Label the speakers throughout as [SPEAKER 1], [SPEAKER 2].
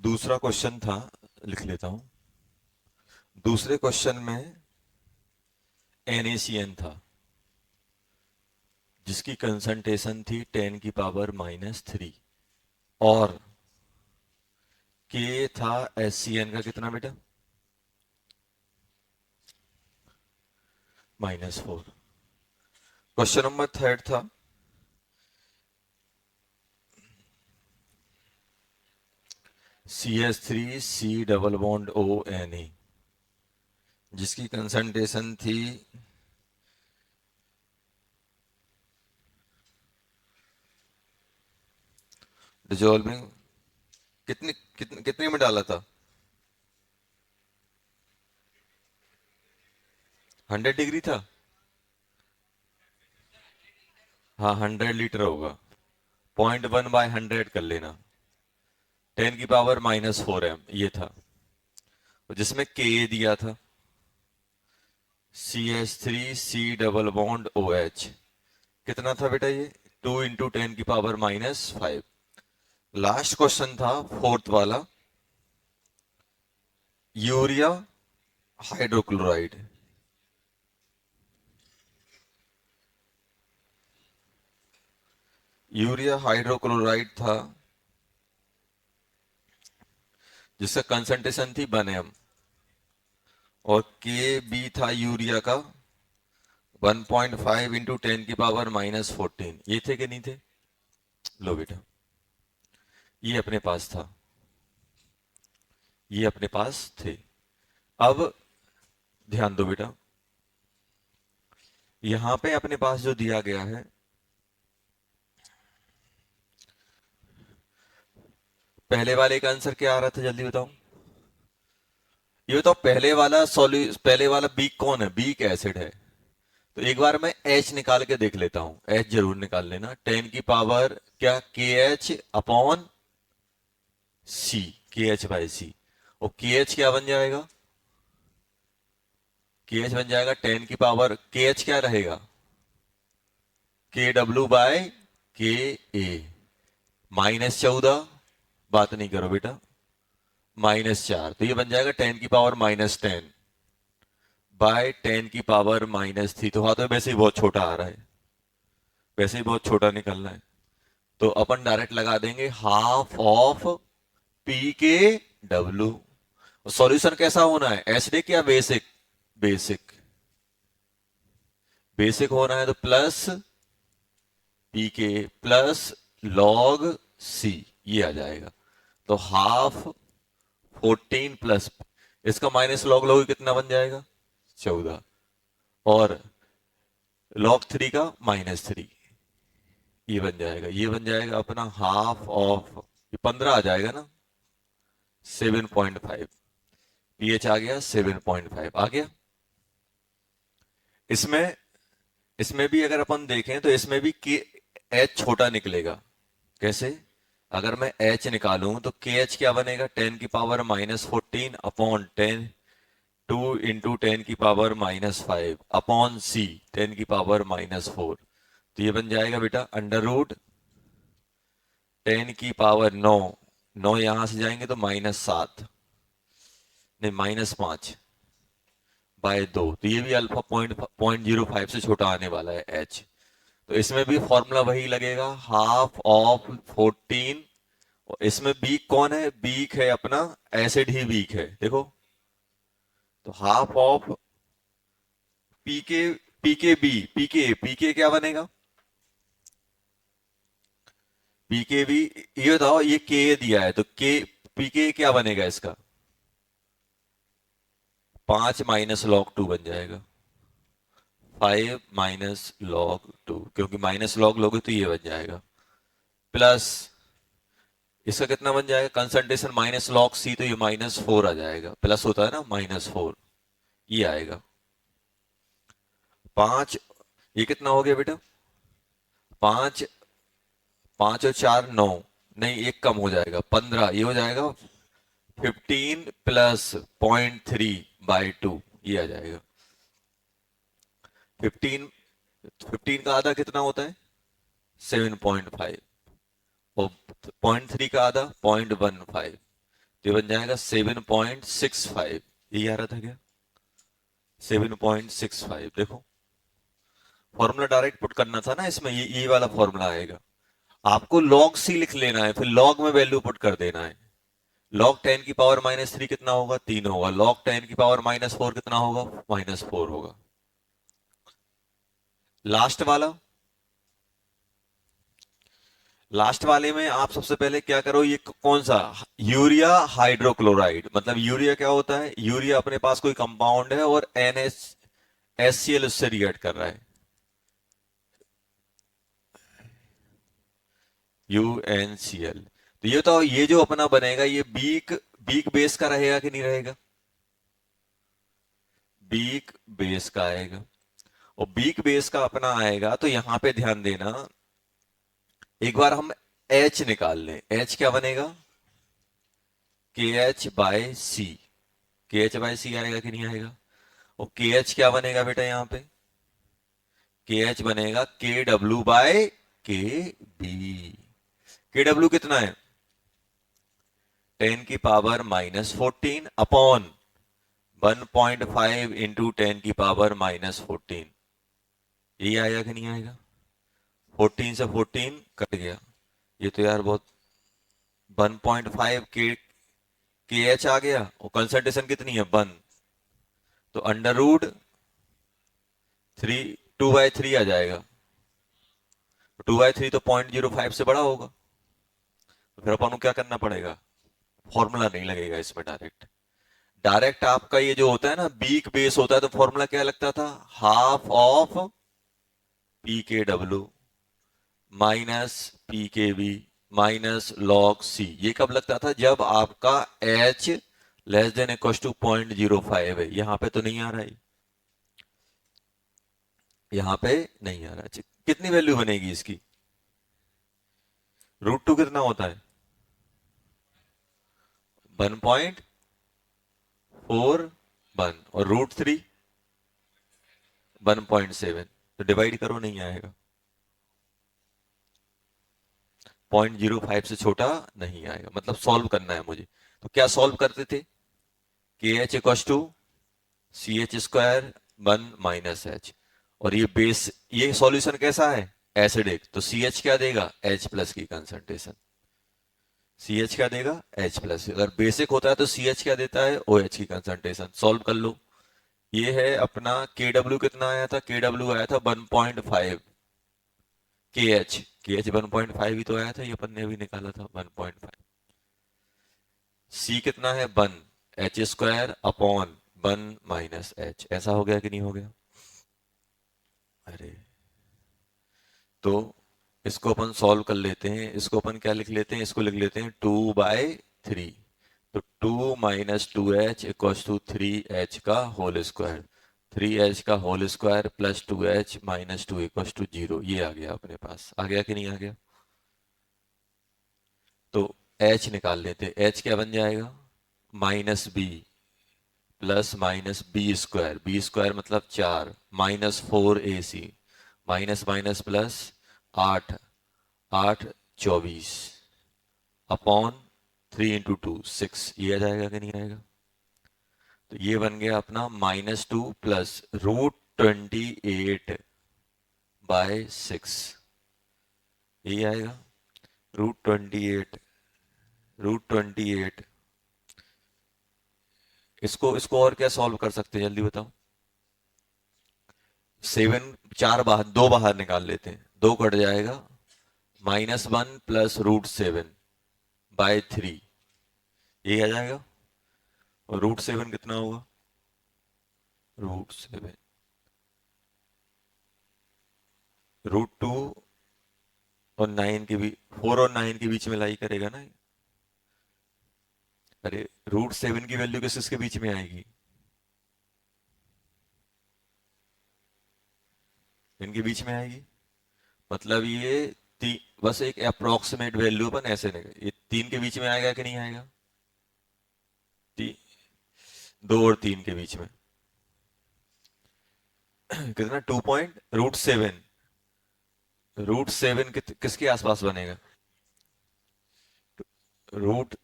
[SPEAKER 1] दूसरा क्वेश्चन था, लिख लेता हूं। दूसरे क्वेश्चन में NaCN था जिसकी कंसंट्रेशन थी 10⁻³ और K था SCN का कितना बेटा, -4। क्वेश्चन नंबर थर्ड था CH3C डबल बॉन्ड ONA जिसकी कंसंट्रेशन थी डिजॉल्विंग कितनी कितने कितने में डाला था, 100 डिग्री था। हाँ 100 लीटर होगा, 0.1/100 कर लेना, 10⁻⁻4 ये था। जिसमें Ka दिया था CH3C डबल बॉन्ड OH कितना था बेटा, ये 2 × 10⁻⁻5। लास्ट क्वेश्चन था फोर्थ वाला, यूरिया हाइड्रोक्लोराइड। यूरिया हाइड्रोक्लोराइड था जिसका कंसंट्रेशन थी 1 m और Kb था यूरिया का 1.5 × 10⁻⁻14। ये थे कि नहीं थे? लो बेटा, ये अपने पास था, ये अपने पास थे। अब ध्यान दो बेटा, यहां पे अपने पास जो दिया गया है, पहले वाले का आंसर क्या आ रहा था जल्दी बताओ। ये बताओ पहले वाला बीक कौन है, बीक एसिड है। तो एक बार मैं H निकाल के देख लेता हूं, H जरूर निकाल लेना, 10 की पावर क्या KH अपॉन C, KH/C। और KH क्या बन जाएगा, KH बन जाएगा 10 की पावर, KH क्या रहेगा, KW/KA -14, बात नहीं करो बेटा, -4। तो ये बन जाएगा 10 की पावर -10 बाय 10 की पावर -3। तो हाथ में वैसे ही बहुत छोटा आ रहा है, वैसे ही बहुत छोटा निकलना है, तो अपन डायरेक्ट लगा देंगे हाफ ऑफ पी के डब्ल्यू। सॉल्यूशन कैसा होना है, एसिडिक या बेसिक, बेसिक, बेसिक होना है तो प्लस पी के प्लस लॉग सी, ये आ जाएगा। तो हाफ 14 प्लस इसका माइनस लॉग लोगे कितना बन जाएगा, 14, और लॉग 3 का -3, ये बन जाएगा, ये बन जाएगा अपना हाफ ऑफ, ये 15 आ जाएगा ना, 7.5। पीएच आ गया 7.5 आ गया। इसमें इसमें भी अगर अपन देखें तो इसमें भी के एच छोटा निकलेगा। कैसे, अगर मैं एच निकालूं तो के एच क्या बनेगा, 10 की पावर -14 अपॉन 10 2 × 10 की पावर -5 अपॉन सी 10 की पावर -4। तो ये बन जाएगा बेटा √ 10 की पावर 9, 9 यहां से जाएंगे तो -7, नहीं -5 बाय 2। तो ये भी अल्फा 0.05 से छोटा आने वाला है एच। तो इसमें भी फॉर्मूला वही लगेगा, हाफ ऑफ 14। इसमें बीक कौन है, बीक है अपना एसिड ही बीक है, देखो। तो हाफ ऑफ पीके, पीके क्या बनेगा, पीके भी, ये बताओ, ये के दिया है तो के पीके क्या बनेगा इसका, 5 -log2 बन जाएगा, 5 -log2, क्योंकि माइनस लॉग लोगे तो ये बन जाएगा, प्लस इसका कितना बन जाएगा, कंसंट्रेशन -log C, तो ये -4 आ जाएगा, प्लस होता है ना -4, ये आएगा 5। ये कितना हो गया बेटा, 5, 5 और 4 9, नहीं एक कम हो जाएगा 15, ये हो जाएगा 15 प्लस 0.3/2, ये आ जाएगा 15। 15 का आधा कितना होता है, 7.5, और 0.3 का आधा 0.15, तो ये बन जाएगा 7.65। ये आ रहा था क्या? 7.65। देखो फॉर्मूला डायरेक्ट पुट करना था ना इसमें, ये वाला फॉर्मूला आएगा। आपको log c लिख लेना है, फिर log में वैल्यू पुट कर देना है। log 10 की पावर -3 कितना होगा? 3 होगा। log 10 की पावर -4 कितना होगा? -4 होगा। लास्ट वाला, लास्ट वाले में आप सबसे पहले क्या करो, ये कौन सा? Urea hydrochloride. मतलब यूरिया क्या होता है? यूरिया अपने पास कोई कंपाउंड है और NaHCl उससे रिएक्ट कर रहा है, UNCl। तो ये जो अपना बनेगा, ये बीक बीक बेस का रहेगा कि नहीं रहेगा? बीक बेस का आएगा। और बीक बेस का अपना आएगा तो यहां पे ध्यान देना, एक बार हम H निकाल लें। H क्या बनेगा? KH/C। KH/C आएगा कि नहीं आएगा? और KH क्या बनेगा बेटा यहाँ पे? KH बनेगा KW/KB। KW कितना है? 10 की पावर -14 अपॉन 1.5 इंटू 10 की पावर -14। ये आएगा कि नहीं आएगा? 14 से 14 कट गया। ये तो यार बहुत, 1.5 के एच आ गया और कंसंट्रेशन कितनी है? 1। तो अंडर रूट 3, 2/3 आ जाएगा। 2/3 तो 0.05 से बड़ा होगा। तो फिर अपन को क्या करना पड़ेगा? फॉर्मूला नहीं लगेगा इसमें। डायरेक्ट डायरेक्ट आपका ये जो होता है ना, बीक बेस होता है, तो फॉर्मूला क्या लगता था? Half of PKW minus PKB minus log C। ये कब लगता था? जब आपका H less than equal to 0.05 है। यहां पे तो नहीं आ रहा है, यहां पे नहीं आ रहा है। कितनी वैल्यू बनेगी इसकी? √2 कितना होता है? 1.41। और √3 1.7। तो डिवाइड करो, नहीं आएगा। 0.05 से छोटा नहीं आएगा। मतलब सॉल्व करना है मुझे। तो क्या सॉल्व करते थे? KH equal to CH² 1 - H। और ये बेस, ये सॉल्यूशन कैसा है? एसिडिक। तो CH क्या देगा? H+ की कंसंट्रेशन। CH क्या देगा? H+। अगर बेसिक होता है तो CH क्या देता है? OH की कंसंट्रेशन। सॉल्व कर लो। ये है अपना KW कितना आया था? KW आया था 1.5। KH 1.5 ही तो आया था, ये अपन ने अभी निकाला था 1.5। C कितना है? 1। H² upon 1 - H। ऐसा हो गया कि नहीं हो गया? अरे, तो इसको अपन सॉल्व कर लेते हैं। इसको अपन क्या लिख लेते हैं? इसको लिख लेते हैं 2/3। तो 2 - 2H इक्वल टू 3H का होल स्क्वायर। 3H का whole square plus 2H - 2 equal to 0। ये आ गया अपने पास। आ गया कि नहीं आ गया? तो H निकाल लेते। H क्या बन जाएगा? -B plus -B²। B² मतलब 4 -4AC। Minus minus plus 8 8 24 upon 3 into 2 6। ये आ जाएगा कि नहीं आएगा? तो ये बन गया अपना -2 प्लस √28/6। ये आएगा √28। इसको और क्या सॉल्व कर सकते हैं जल्दी बताओ? 7, 4 बाहर, 2 बाहर निकाल लेते हैं। 2 कट जाएगा। -1 प्लस √7/3। ये आ जाएगा। और √7 कितना होगा? √7 √2 और 9 के बीच, 4 और 9 के बीच में लाई करेगा ना। अरे, √7 की वैल्यू किस किसके बीच में आएगी? इनके बीच में आएगी। मतलब ये बस एक अप्रोक्सीमेट वैल्यू अपन ऐसे नहीं, ये 3 के बीच में आएगा कि नहीं आएगा? 2 और 3 के बीच में कितना? 2 पॉइंट √7। √7 किसके आसपास बनेगा? रूट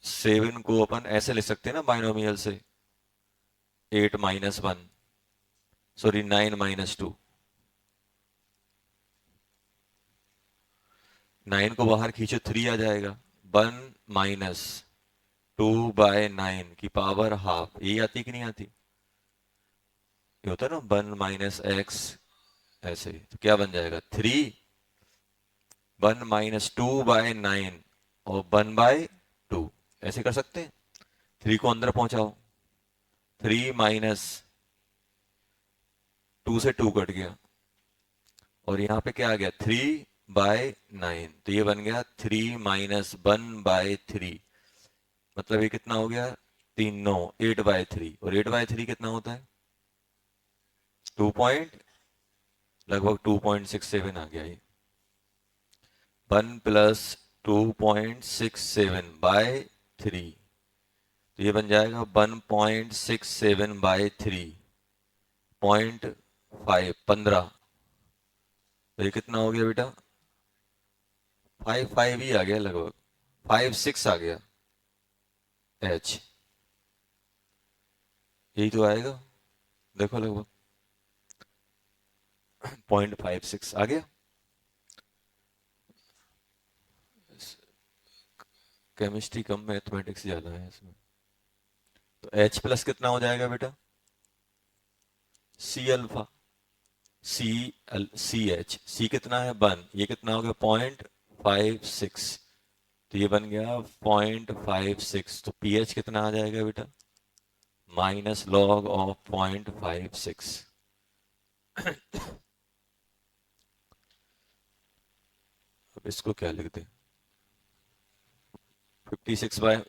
[SPEAKER 1] 7 को अपन ऐसे लिख सकते हैं ना बाइनोमियल से, 8 - 1, सॉरी 9 - 2। 9 को बाहर खींचो 3 आ जाएगा। 1 - 2/9 की पावर हाफ, ये आती कि नहीं आती? ये होता है ना 1 - x, ऐसे तो क्या बन जाएगा 3। 1 - 2/9 और 1/2, ऐसे कर सकते हैं। 3 को अंदर पहुंचाओ, 3 - 2 से 2 कट गया, और यहाँ पे क्या आ गया 3/9, तो ये बन गया 3 - 1/3। मतलब ये कितना हो गया 3 9 8/3, और 8/3 कितना होता है 2 पॉइंट, लगभग 2.67 आ गया ये। 1 + 2.67/3, तो ये बन जाएगा 1.67/3, 0.5 तो ये कितना हो गया बेटा 5 ही आ गया, लगभग 5 6 आ गया h, यही तो आएगा। देखो लगभग 0.56 आ गया। केमिस्ट्री कम, मैथमेटिक्स ज्यादा है इसमें। तो H प्लस कितना हो जाएगा बेटा C अल्फा, सी कितना है 1, ये कितना हो गया 0.56, तो ये बन गया 0.56, तो pH कितना आ जाएगा बेटा -log (0.56). अब इसको क्या लिख दे 56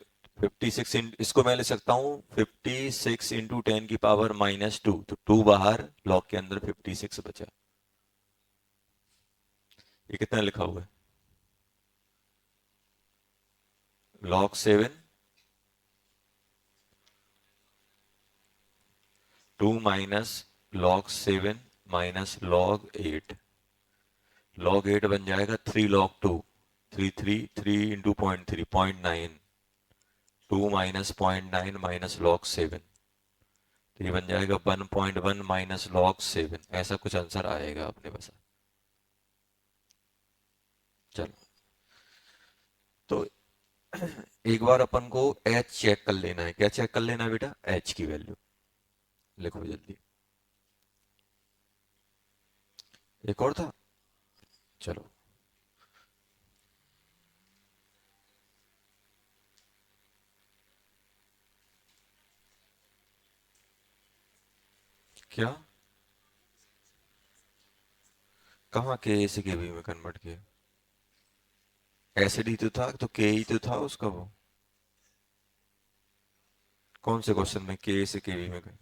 [SPEAKER 1] इसको मैं ले सकता हूँ 56 × 10⁻², तो 2 बाहर, लॉग के अंदर 56 बचा। ये कितना लिखा हुआ है log 7, 2 - log 7 - log 8, log 8 बन जाएगा 3 log 2, 3 3 3 × 0.3 0.9, 2 - 0.9 - log 7, तो ये बन जाएगा 1.1 - log 7, ऐसा कुछ आंसर आएगा अपने पास। चलो, तो एक बार अपन को एच चेक कर लेना है। क्या चेक कर लेना है बेटा एच की वैल्यू, लिखो जल्दी। एक और था, चलो क्या, कहाँ के से के बी में कन्वर्ट किया, एसिड ही तो था, तो के ही तो था उसका वो। कौन से क्वेश्चन में के से के बी में गए,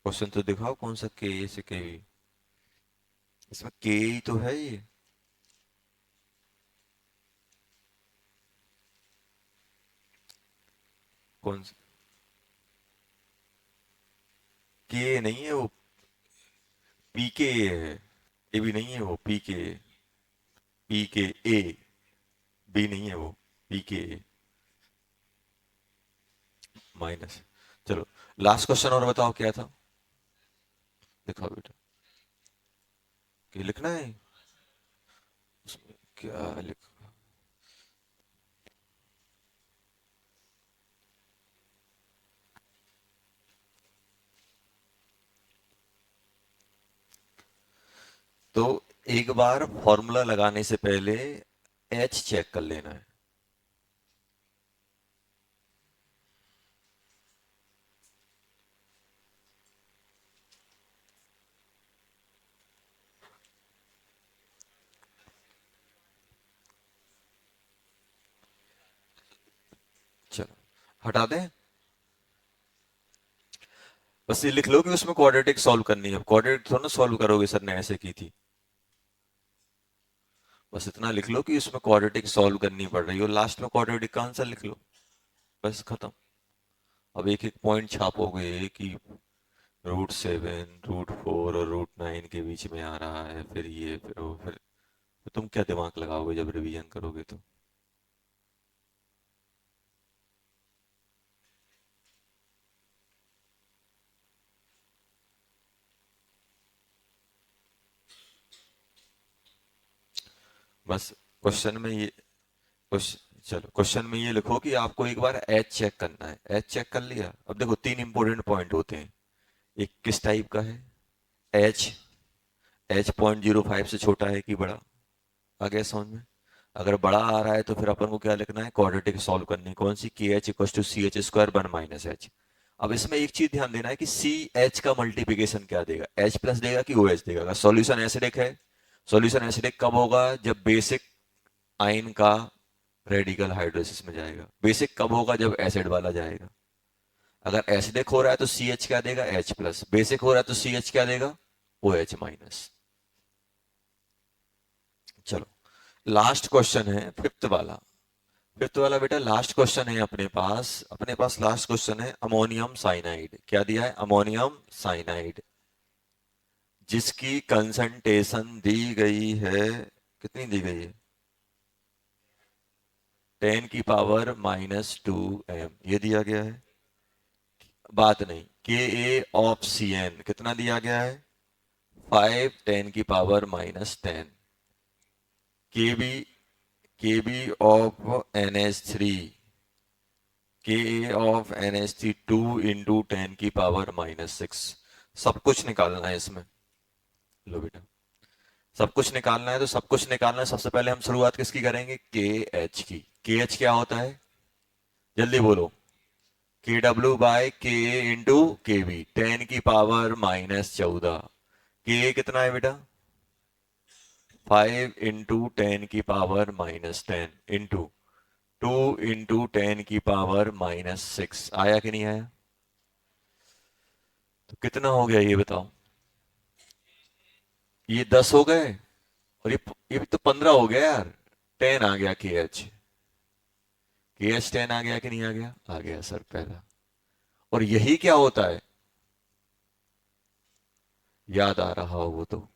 [SPEAKER 1] क्वेश्चन तो दिखाओ कौन सा के से के बी, इसमें के ही तो है ये। कौन सा के नहीं है वो, पी के है, ए भी नहीं है वो, पी के ए, बी नहीं है वो, पी के ए माइनस। चलो लास्ट क्वेश्चन और बताओ क्या था, दिखाओ बेटा। क्या लिखना है उसमें, क्या लिख, तो एक बार फॉर्मूला लगाने से पहले एच चेक कर लेना है। चलो हटा दें, बस ये लिख लो कि उसमें क्वाड्रेटिक सॉल्व करनी है। क्वाड्रेटिक थोड़ा ना सॉल्व करोगे, सर ने ऐसे की थी। बस इतना लिख लो कि उसमें क्वाड्रेटिक सॉल्व करनी पड़ रही है, और लास्ट में क्वाड्रेटिक का आंसर लिख लो, बस खत्म। अब एक एक पॉइंट छापोगे कि √7, √4 और √9 के बीच में आ रहा है, फिर ये फिर वो, फिर तो तुम क्या दिमाग लगाओगे जब रिवीजन करोगे तो। बस क्वेश्चन में ये चलो क्वेश्चन में ये लिखो कि आपको एक बार एच चेक करना है। एच चेक कर लिया। अब देखो तीन इंपॉर्टेंट पॉइंट होते हैं। एक किस टाइप का है, एच, एच 0.05 से छोटा है कि बड़ा। आ गया समझ में। अगर बड़ा आ रहा है तो फिर अपन को क्या लिखना है, क्वाड्रेटिक सॉल्व करनी है। कौन सी, K H equal to C H square one minus H. अब इसमें एक चीज ध्यान देना है कि सी एच का मल्टीप्लिकेशन क्या देगा, एच प्लस देगा कि ओ एच देगा। अगर सॉल्यूशन एसिडिक है, सॉल्यूशन एसिडिक कब होगा, जब बेसिक आयन का रेडिकल हाइड्रोलिसिस में जाएगा। बेसिक कब होगा, जब एसिड वाला जाएगा। अगर एसिडिक हो रहा है तो सी एच क्या देगा, एच प्लस। बेसिक हो रहा है तो सी एच क्या देगा, ओ एच माइनस। चलो लास्ट क्वेश्चन है फिफ्थ वाला। फिफ्थ वाला बेटा लास्ट क्वेश्चन है अपने पास लास्ट क्वेश्चन है अमोनियम साइनाइड। क्या दिया है, अमोनियम साइनाइड, जिसकी कंसंट्रेशन दी गई है, कितनी दी गई है, 10⁻⁻²m ये दिया गया है। बात नहीं, Ka(CN) कितना दिया गया है, 5 10⁻⁻10। Kb of NH3, Ka of NH3 2 × 10⁻⁻6। सब कुछ निकालना है इसमें। लो बेटा, सब कुछ निकालना है तो सब कुछ निकालना है। सबसे पहले हम शुरुआत किसकी करेंगे, के एच की। के एच क्या होता है, जल्दी बोलो। KW/Ka into Kb, 10⁻⁻14। के कितना है बेटा, 5 × 10⁻⁻10 इंटू 2 × 10⁻⁻6। आया कि नहीं आया, तो कितना हो गया ये बताओ। ये 10 हो गए और ये भी तो 15 हो गया यार। 10 आ गया के एच 10 आ गया कि नहीं आ गया, आ गया सर पहला। और यही क्या होता है, याद आ रहा हो वो तो।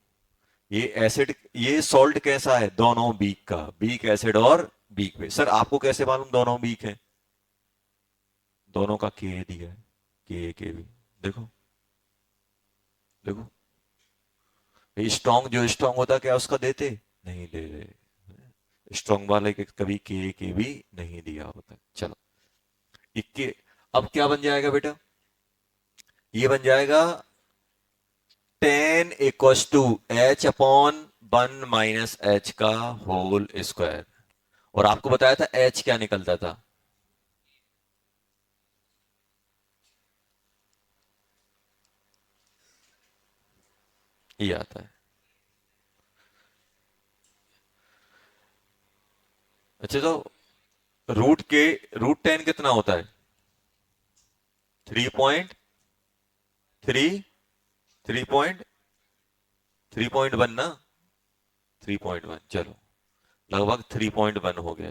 [SPEAKER 1] ये एसिड, ये सॉल्ट कैसा है, दोनों बीक का, बीक एसिड और बीक बेस। सर आपको कैसे मालूम दोनों बीक है, दोनों का के दिया है, के भी। देखो देखो, स्ट्रॉन्ग जो स्ट्रॉन्ग होता क्या उसका देते, नहीं दे रहे। स्ट्रॉन्ग वाले के कभी के भी नहीं दिया होता। चलो इक्के, अब क्या बन जाएगा बेटा, ये बन जाएगा 10 = H/1 - H का होल स्क्वायर। और आपको बताया था H क्या निकलता था, ये आता है। अच्छा तो रूट 10 कितना होता है, 3.3, 3.1 ना, 3.1। चलो लगभग 3.1 हो गया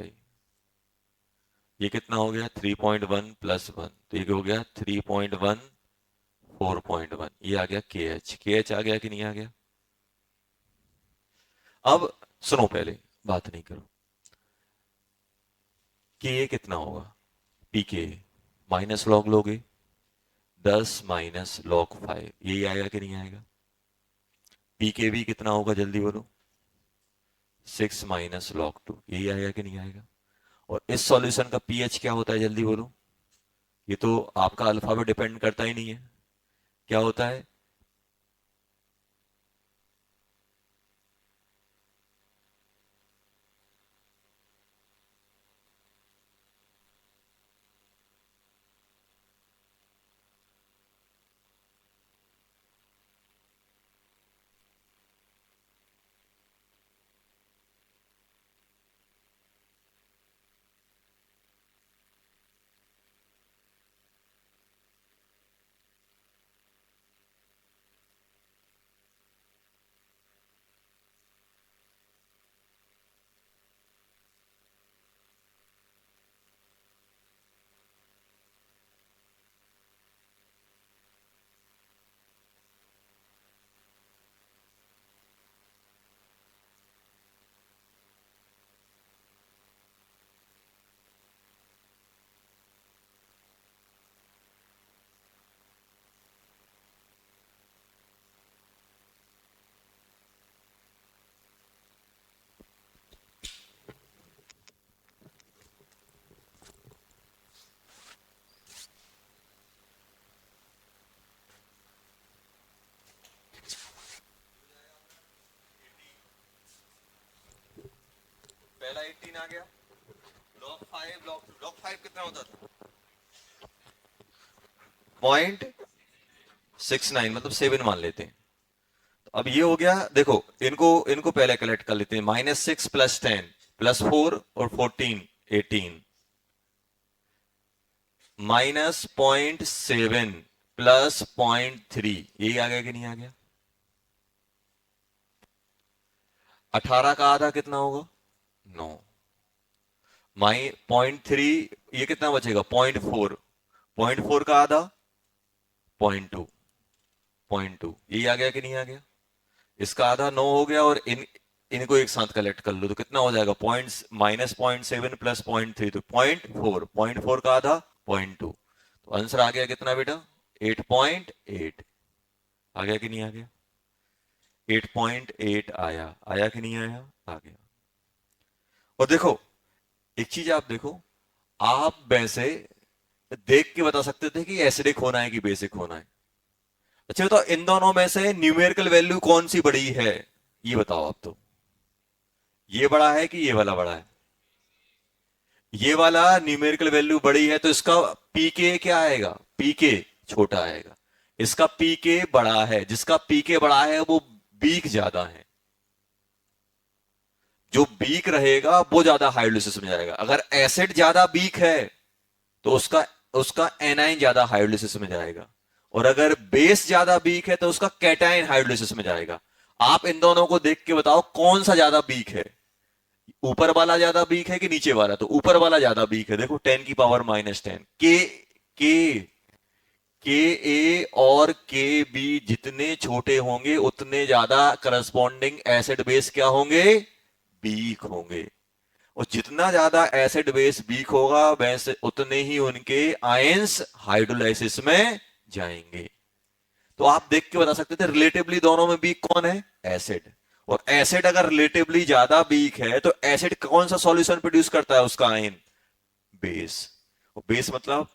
[SPEAKER 1] ये कितना हो गया, 3.1 + 1, तो ये हो गया 3.1, 4.1। ये आ गया के एच आ गया कि नहीं आ गया। अब सुनो, पहले बात नहीं करो। के कितना होगा, पी के माइनस लॉग लोगे, 10 - log 5, यही आएगा कि नहीं आएगा। पी के भी कितना होगा, जल्दी बोलो, 6 - log 2, यही आएगा कि नहीं आएगा। और इस सॉल्यूशन का पीएच क्या होता है, जल्दी बोलो। ये तो आपका अल्फा पे डिपेंड करता ही नहीं है, क्या होता है। पहला 18 आ गया, log 5 log 5 कितना होता था 0.69 मतलब 7 मान लेते हैं। तो अब ये हो गया, देखो इनको इनको पहले कलेक्ट कर लेते हैं। -6 + 10 + 4 और 14 18 -0.7 + 0.3 यही आ गया कि नहीं आ गया। 18 का आधा कितना होगा 9 माइ 0.3 ये कितना बचेगा 0.4 0.4 का आधा 0.2 0.2 यही आ गया कि नहीं आ गया। इसका आधा 9 हो गया और इनको एक साथ कलेक्ट कर लो तो कितना हो जाएगा -0.7 + 0.3 तो 0.4 0.4 का आधा 0.2 तो आंसर आ गया कितना बेटा 8.8 आ गया कि नहीं आ गया 8.8 आया आया कि नहीं आया आ गया। और देखो एक चीज आप देखो, आप वैसे देख के बता सकते थे कि एसिडिक होना है कि बेसिक होना है। अच्छा तो इन दोनों में से न्यूमेरिकल वैल्यू कौन सी बड़ी है ये बताओ आप। तो ये बड़ा है कि ये वाला बड़ा है। ये वाला न्यूमेरिकल वैल्यू बड़ी है तो इसका पीके क्या आएगा पीके छोटा आएगा। इसका पीके बड़ा है, जिसका पीके बड़ा है वो बीक ज्यादा है। जो बीक रहेगा वो ज्यादा हाइड्रोलिसिस में जाएगा। अगर एसिड ज्यादा बीक है तो उसका उसका एनाइन ज्यादा हाइड्रोलिसिस में जाएगा। और अगर बेस ज्यादा बीक है तो उसका कैटाइन हाइड्रोलिसिस में जाएगा। आप इन दोनों को देख के बताओ कौन सा ज्यादा बीक है। ऊपर वाला ज्यादा बीक है कि नीचे वाला। तो ऊपर वाला ज्यादा बीक है। देखो 10⁻⁻10 के के ए और के बी जितने छोटे होंगे उतने ज्यादा करस्पॉन्डिंग एसिड बेस क्या होंगे बीक होंगे। और जितना ज्यादा एसिड बेस वीक होगा वैसे उतने ही उनके आयंस हाइड्रोलाइसिस में जाएंगे। तो आप देख के बता सकते थे रिलेटिवली दोनों में वीक कौन है एसिड। और एसिड अगर रिलेटिवली ज्यादा वीक है तो एसिड कौन सा सॉल्यूशन प्रोड्यूस करता है उसका आयन बेस। और बेस मतलब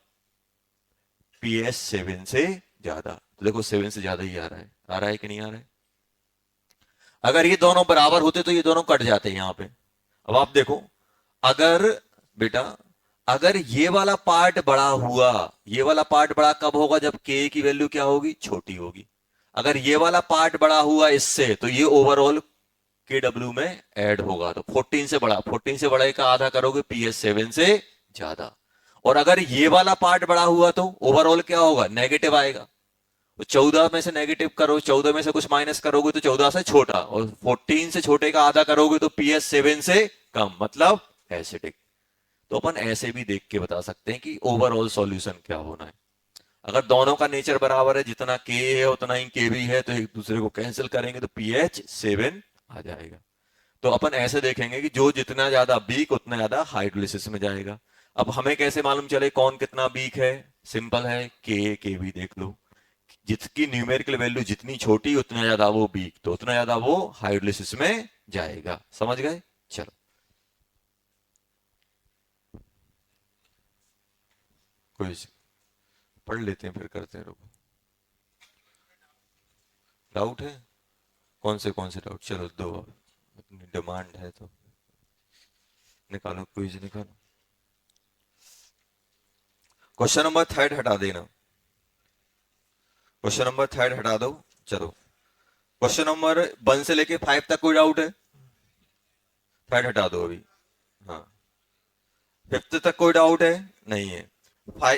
[SPEAKER 1] पीएच 7 से ज्यादा। तो देखो 7 से ज्यादा ही आ रहा है कि नहीं आ रहा है। अगर ये दोनों बराबर होते तो ये दोनों कट जाते हैं यहां पे। अब आप देखो अगर बेटा अगर ये वाला पार्ट बड़ा हुआ, ये वाला पार्ट बड़ा कब होगा जब के की वैल्यू क्या होगी छोटी होगी। अगर ये वाला पार्ट बड़ा हुआ इससे तो ये ओवरऑल के डब्ल्यू में ऐड होगा। तो 14 से बड़ा 14 से बड़ा का आधा करोगे पीएच 7 से ज्यादा। और अगर ये वाला पार्ट बड़ा हुआ तो ओवरऑल क्या होगा नेगेटिव आएगा। तो 14 में से नेगेटिव करो 14 में से कुछ माइनस करोगे तो 14 से छोटा और 14 से छोटे का आधा करोगे तो पीएच 7 से कम मतलब एसिडिक। तो अपन ऐसे भी देख के बता सकते हैं कि ओवरऑल सॉल्यूशन क्या होना है। अगर दोनों का नेचर बराबर है जितना के है उतना ही के भी है तो एक दूसरे को कैंसिल करेंगे तो पीएच 7 आ जाएगा। तो अपन ऐसे देखेंगे कि जो जितना ज्यादा वीक उतना ज्यादा हाइड्रोलिसिस में जाएगा। अब हमें कैसे मालूम चले कौन कितना वीक है। सिंपल है के भी देख लो। जिसकी न्यूमेरिकल वैल्यू जितनी छोटी उतना ज्यादा वो वीक तो उतना ज्यादा वो हाइड्रोलिसिस में जाएगा। समझ गए। चलो कोई पढ़ लेते हैं फिर करते हैं। रुको डाउट है कौन से डाउट चलो दो अपनी डिमांड है तो निकालो क्विज निकालो। क्वेश्चन नंबर 3 हटा देना। क्वेश्चन नंबर 3 हटा दो। चलो क्वेश्चन नंबर 1 से लेके 5 तक कोई डाउट है 3 हटा दो अभी। हाँ 5th तक कोई डाउट है नहीं है।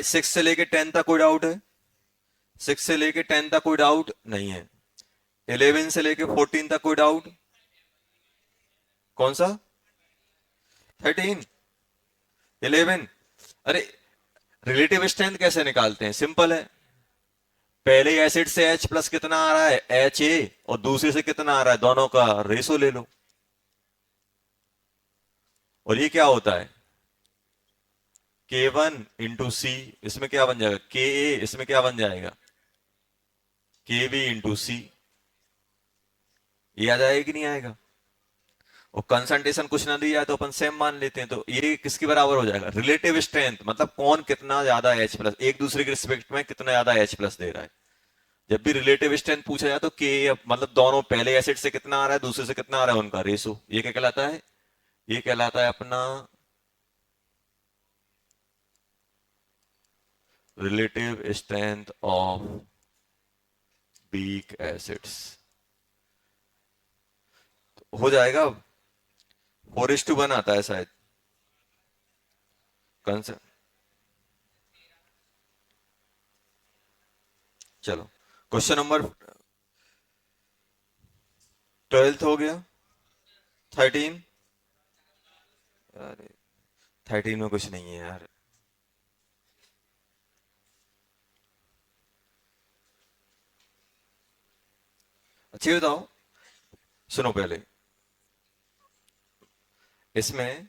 [SPEAKER 1] 6 से लेके 10 तक कोई डाउट है 6 से लेके 10 तक कोई डाउट नहीं है। 11 से लेके 14 तक कोई डाउट। कौन सा 13 11 अरे रिलेटिव स्ट्रेंथ कैसे निकालते हैं सिंपल है। पहले एसिड से H प्लस कितना आ रहा है HA और दूसरे से कितना आ रहा है दोनों का रेशो ले लो। और ये क्या होता है K1 इंटू सी इसमें क्या बन जाएगा KA इसमें क्या बन जाएगा KB इंटू सी। ये आ जाएगा कि नहीं आएगा। और कंसंट्रेशन कुछ ना दिया है तो अपन सेम मान लेते हैं। तो ये किसके बराबर हो जाएगा रिलेटिव स्ट्रेंथ मतलब कौन कितना ज्यादा H प्लस एक दूसरे के रिस्पेक्ट में कितना ज्यादा H प्लस दे रहा है। जब भी रिलेटिव स्ट्रेंथ पूछा जाए तो के मतलब दोनों पहले एसिड से कितना आ रहा है दूसरे से कितना आ रहा है उनका रेशो ये क्या कहलाता है ये कहलाता है अपना relative strength of weak acids. हो जाएगा। 4:1 आता है शायद। कंस चलो, क्वेश्चन नंबर 12 हो गया। 13। अरे 13 में कुछ नहीं है यार। अच्छी बताओ, सुनो पहले। इसमें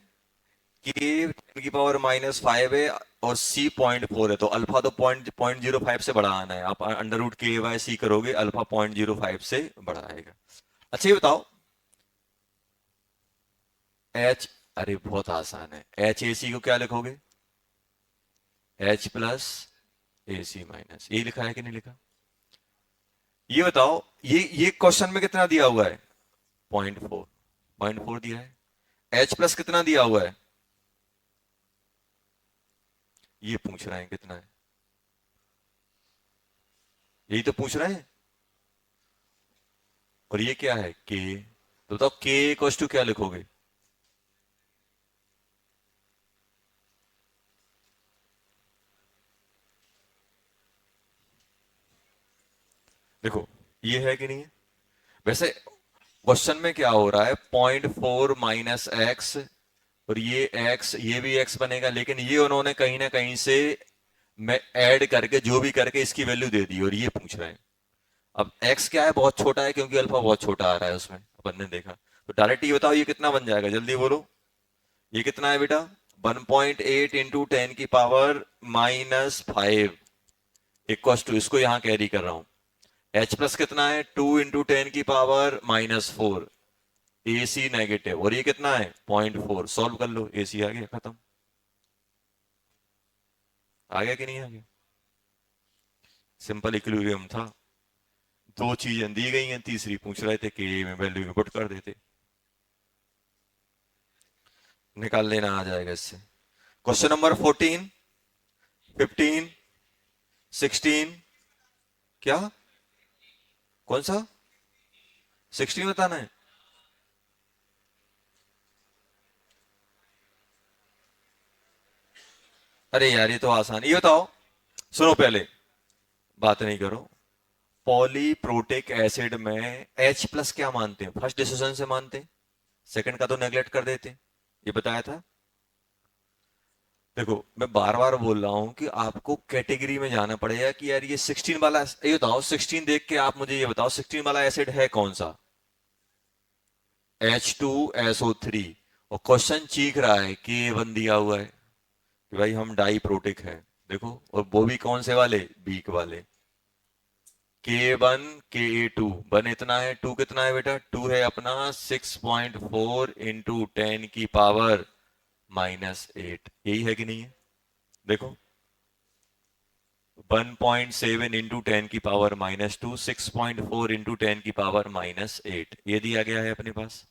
[SPEAKER 1] के 10⁻⁵ है और सी 0.4 है, तो अल्फा तो 0.05 से बड़ा आना है। आप अंडर रूट के/सी करोगे, अल्फा 0.05 से बड़ा आएगा। अच्छा ये बताओ, एच, अरे बहुत आसान है। एच ए सी को क्या लिखोगे? एच प्लस ए सी माइनस, ये लिखा है कि नहीं लिखा? ये बताओ, ये क्वेश्चन में कितना दिया हुआ है? 0.4। 0.4 दिया है। एच प्लस कितना दिया हुआ है? ये पूछ रहे हैं कितना है, यही तो पूछ रहे हैं। और ये क्या है? के। तो बताओ के इक्वल्स टू क्या लिखोगे? देखो, ये है कि नहीं है? वैसे क्वेश्चन में क्या हो रहा है? 0.4 माइनस एक्स, और ये एक्स, ये भी एक्स बनेगा, लेकिन ये उन्होंने कहीं ना कहीं से मैं ऐड करके जो भी करके इसकी वैल्यू दे दी, और ये पूछ रहे हैं। अब एक्स क्या है? बहुत छोटा है, क्योंकि अल्फा बहुत छोटा आ रहा है उसमें, अपन ने देखा। तो डायरेक्ट ये बताओ, ये कितना बन जाएगा? जल्दी बोलो, ये कितना है बेटा? 1.8 इंटू 10⁻⁻5 इक्वस टू, इसको यहां कैरी कर रहा हूं। एच प्लस कितना है? 2 इंटू 10⁻⁴ ए सी नेगेटिव, और ये कितना है? 0.4। सॉल्व कर लो, ए सी आ गया, खत्म। आ गया कि नहीं आ गया? सिंपल इक्विलिब्रियम था। दो चीजें दी गई हैं, तीसरी पूछ रहे थे कि में वैल्यू पुट कर देते, निकाल लेना आ जाएगा इससे। Question number 14, 15, 16। क्या? कौन सा? 16 बताना है? अरे यार ये तो आसान, ये बताओ। सुनो पहले, बात नहीं करो। पॉलीप्रोटिक एसिड में H प्लस क्या मानते हैं? फर्स्ट डिसीजन से मानते हैं, सेकंड का तो नेग्लेक्ट कर देते हैं। ये बताया था। देखो, मैं बार बार बोल रहा हूं कि आपको कैटेगरी में जाना पड़ेगा कि यार ये 16 वाला, ये बताओ 16 देख के आप मुझे ये बताओ 16 वाला एसिड है कौन सा? H2SO3। और क्वेश्चन चीख रहा है कि वन दिया हुआ है कि भाई हम डाई प्रोटिक है। देखो, और वो भी कौन से वाले? बीक वाले। K1 Ka2, वन इतना है, टू कितना है बेटा? टू है अपना 6.4 इंटू 10⁻⁻8, यही है कि नहीं है? देखो, 1.7 इंटू 10⁻⁻2, 6.4 इंटू 10⁻⁻8, ये दिया गया है अपने पास।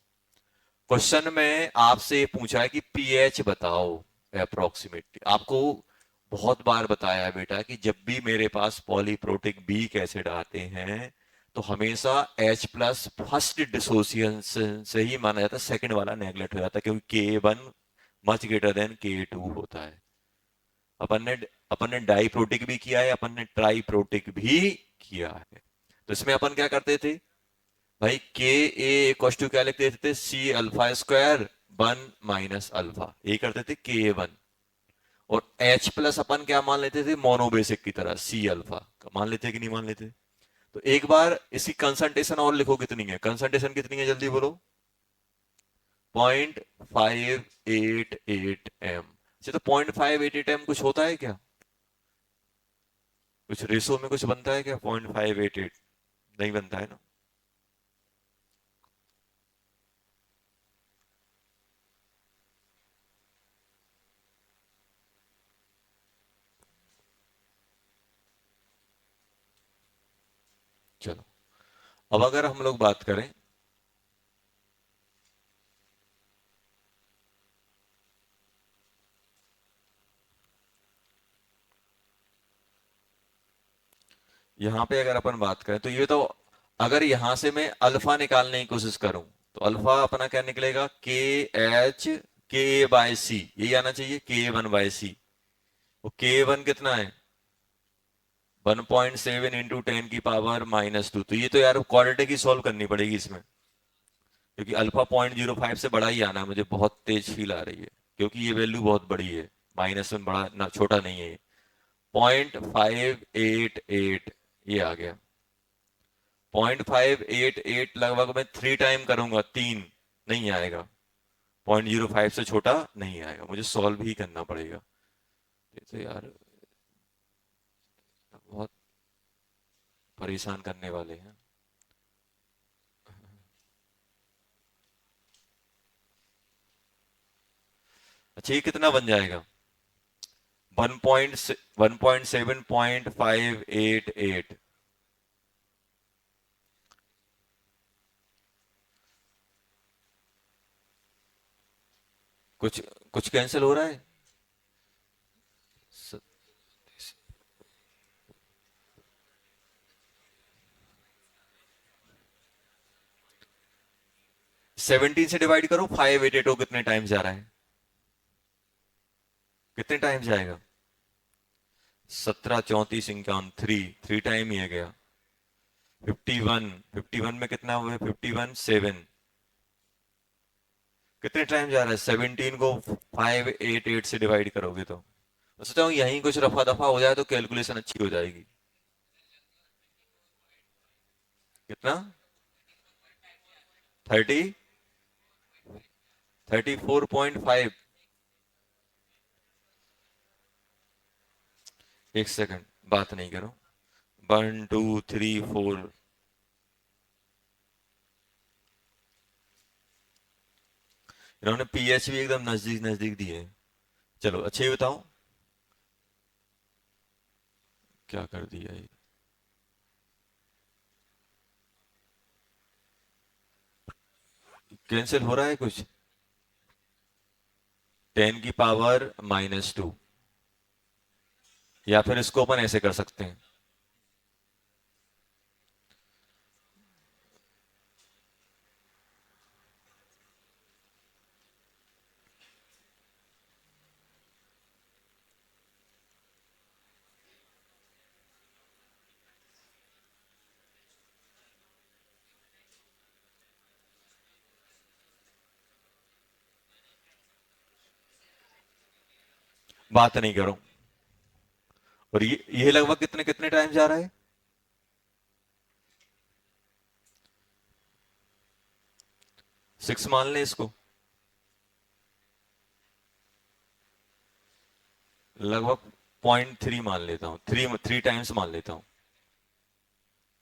[SPEAKER 1] क्वेश्चन में आपसे पूछा है कि पीएच बताओ अप्रोक्सीमेटली। आपको बहुत बार बताया है बेटा कि जब भी मेरे पास पॉलीप्रोटिक बीक एसिड आते हैं, तो हमेशा H प्लस फर्स्ट डिसोसिएशन से ही माना जाता है, सेकंड वाला नेगलेक्ट हो जाता है, क्योंकि K1 much greater than K2 होता है। अपन ने अपन ने डाई प्रोटिक भी किया है, अपन ने ट्राई प्रोटिक भी किया है। तो इसमें अपन क्या करते थे भाई? के ए इक्वल टू क्या लिख देते थे? सी अल्फा स्क्वायर 1 - अल्फा, ये करते थे K1। और H प्लस अपन क्या मान लेते थे? मोनोबेसिक की तरह सी अल्फा मान लेते कि नहीं मान लेते? तो एक बार इसकी कंसंट्रेशन और लिखो, कितनी है कंसंट्रेशन? कितनी है जल्दी बोलो? 0.588 m। अच्छा, तो 0.588 m कुछ होता है क्या? कुछ रेशो में कुछ बनता है क्या? 0.588 नहीं बनता है ना। चलो, अब अगर हम लोग बात करें यहां पे अगर अपन बात करें तो ये तो, अगर यहां से मैं अल्फा निकालने की कोशिश करूं तो अल्फा अपना क्या निकलेगा, के एच के बाय सी, यही आना चाहिए, के वन बाय सी। वो के वन कितना है, 1.7 इंटू 10 की पावर -2। तो ये तो यार क्वाड्रेटिक ही सॉल्व करनी पड़ेगी इसमें, क्योंकि अल्फा 0.05 से बड़ा ही आना है, मुझे बहुत तेज फील आ रही है, क्योंकि ये वैल्यू बहुत बड़ी है, माइनस में बड़ा ना, छोटा नहीं है ये। 0.588 ये आ गया। 0.588 लगभग मैं 3 टाइम करूंगा, 3 नहीं आएगा, 0.05 से छोटा नहीं आएगा, मुझे सॉल्व ही करना पड़ेगा। ये तो यार बहुत परेशान करने वाले हैं। अच्छा, ये कितना बन जाएगा, 1.7.588। कुछ कुछ कैंसिल हो रहा है। 17 से डिवाइड करो, 588 को कितने टाइम्स जा रहा है, कितने टाइम्स जाएगा, 17 34 51, 3 टाइम ही है गया। 51, 51 में कितना हुआ, 51 7, कितने टाइम जा रहा है, 17 को 588 से डिवाइड करोगे तो। मैं सोचा हूँ यहीं कुछ रफा दफा हो जाए तो कैलकुलेशन अच्छी हो जाएगी। कितना, 34.5। एक सेकंड, बात नहीं करो। 1 2 3 4, इन्होंने पीएच भी एकदम नजदीक नजदीक दिए हैं। चलो अच्छा, ये बताओ क्या कर दिया ये, कैंसिल हो रहा है कुछ, 10 की पावर -2, या फिर इसको अपन ऐसे कर सकते हैं, बात नहीं करो। और ये लगभग कितने कितने टाइम जा रहा है, 6 मान लें इसको, लगभग 0.3 मान लेता हूँ, 3 टाइम्स मान लेता हूँ,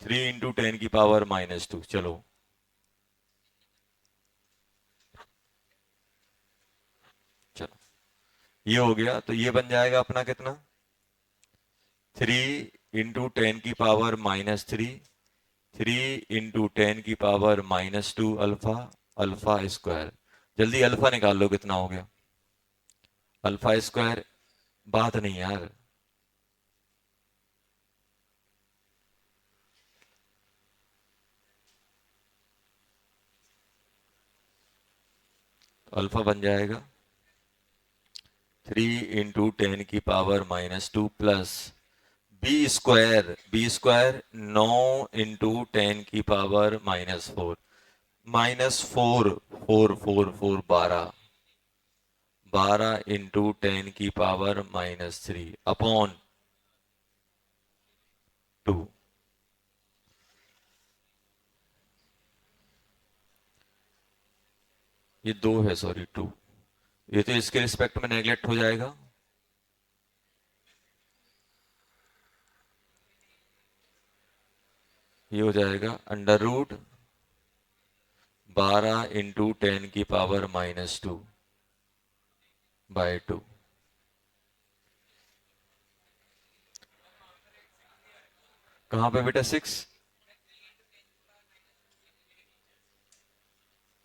[SPEAKER 1] 3 × 10 की पावर -2। चलो चलो, ये हो गया, तो ये बन जाएगा अपना कितना, 3 × 10 की पावर -3, 3 × 10 की पावर -2 अल्फा, अल्फा स्क्वायर। जल्दी अल्फा निकाल लो कितना हो गया, अल्फा स्क्वायर। बात नहीं यार, अल्फा बन जाएगा 3 × 10 की पावर -2 प्लस बी स्क्वायर 9 × 10 की पावर -4, -4, 12, 12 × 10 की पावर -3 अपॉन 2। ये 2 है, सॉरी 2, ये तो इसके रिस्पेक्ट में नेगलेक्ट हो जाएगा। ये हो जाएगा √12 × 10 की पावर -2/2। कहाँ पे बेटा 6,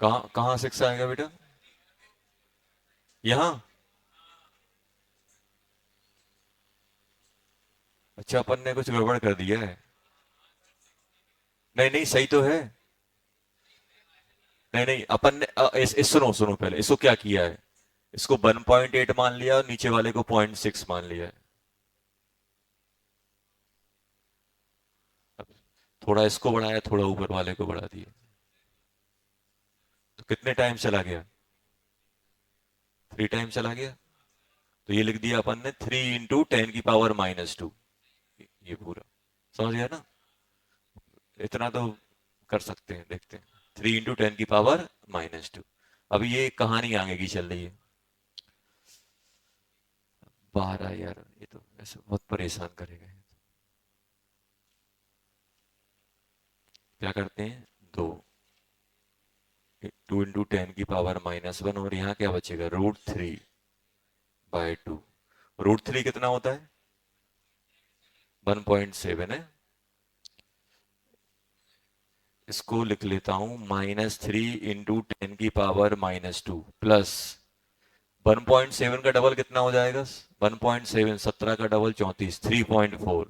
[SPEAKER 1] कहाँ कहाँ 6 आएगा बेटा, यहाँ। अच्छा, अपन ने कुछ गड़बड़ कर दिया है। नहीं नहीं, सही तो है। नहीं नहीं, अपन ने सुनो सुनो, पहले इसको क्या किया है, इसको 1.8 मान लिया और नीचे वाले को 0.6 मान लिया है। अब थोड़ा इसको बढ़ाया, थोड़ा ऊपर वाले को बढ़ा दिया, तो कितने टाइम चला गया, 3 टाइम चला गया। तो ये लिख दिया अपन ने 3 × 10⁻⁻², ये पूरा समझ गया ना। इतना तो कर सकते हैं, देखते हैं। 3 × 10⁻⁻²। अभी ये कहानी आगे की चल रही है। 12 यार, ये तो ऐसे बहुत परेशान करेगा। क्या करते हैं, 2, 2 × 10⁻⁻1, और यहाँ क्या बचेगा, √3/2। √3 कितना होता है, 1.7 है। इसको लिख लेता हूं -3 × 10⁻⁻2 प्लस 1.7 का डबल कितना हो जाएगा, 1.7, 17 का डबल 34, 3.4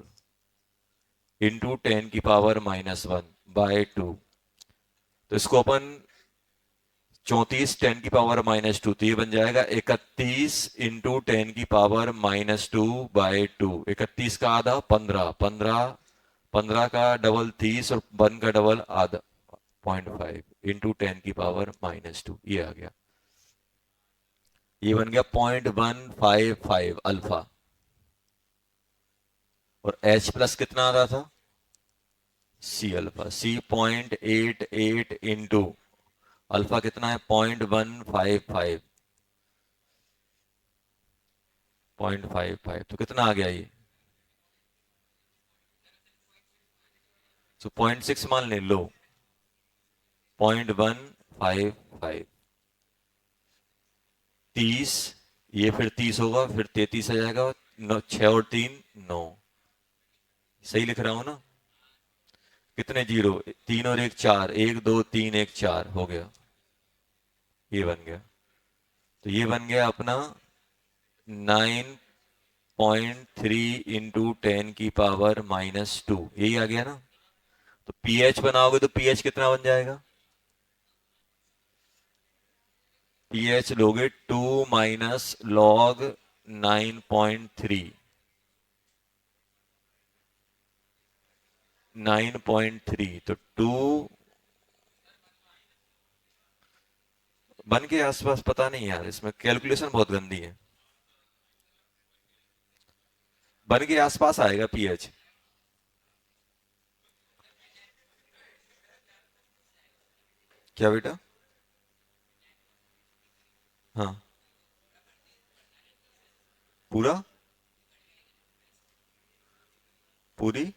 [SPEAKER 1] × 10⁻⁻1/2। तो इसको अपन 34 10⁻⁻2, तो ये बन जाएगा 31 × 10⁻⁻2/2। 31 का आधा 15, 15, 15 का डबल 30 और 1 का डबल आधा 0.5 × 10⁻⁻2, ये आ गया। ये बन गया 0.155 अल्फा। और H प्लस कितना आ रहा था, C alpha, C 0.88 into alpha कितना है, 0.155, 0.55, तो कितना आ गया ये, तो 0.6 मान ले लो, 0.155, 30, ये फिर 30 होगा, फिर 33 आ जाएगा, 6 और 3 9। सही लिख रहा हूं ना, कितने जीरो, 3 और 1 4, 1 2 3 1 4 हो गया, ये बन गया। तो ये बन गया अपना 9.3 × 10⁻⁻2, यही आ गया ना। तो पीएच बनाओगे तो पीएच कितना बन जाएगा, पीएच लोगे 2 - log 9.3, 9.3, तो 2 बन के आसपास, पता नहीं यार, इसमें कैलकुलेशन बहुत गंदी है। बन के आसपास आएगा पीएच। क्या बेटा, हाँ, पूरा, पूरी,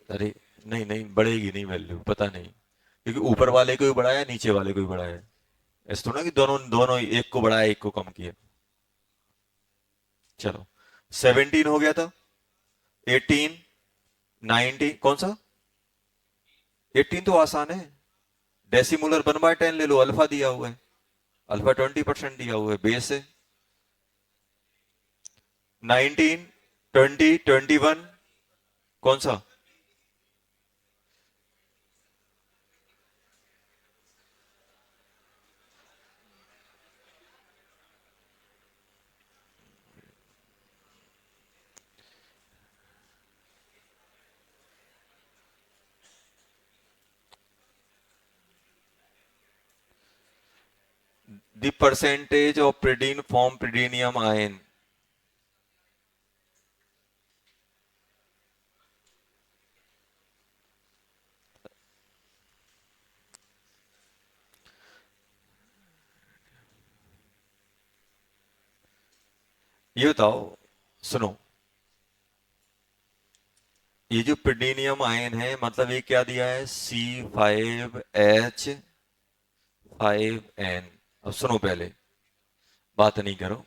[SPEAKER 1] अरे नहीं नहीं, बढ़ेगी नहीं वैल्यू, पता नहीं, क्योंकि ऊपर वाले को भी बढ़ाया, नीचे वाले को भी बढ़ाया। ऐसा तो ना कि दोनों दोनों एक को बढ़ाया एक को कम किया। चलो, 17 हो गया था, 18, 19, कौन सा, 18 तो आसान है, डेसिमुलर 1/10 ले लो, अल्फा दिया हुआ है, अल्फा 20% दिया हुआ है, बेस है। 19, 20, 21, कौन सा, the percentage of pyridine form pyridinium ion. ये बताओ, सुनो, ये जो प्रिडीनियम आयन है, मतलब ये क्या दिया है, C5H5N। अब सुनो, पहले बात नहीं करो।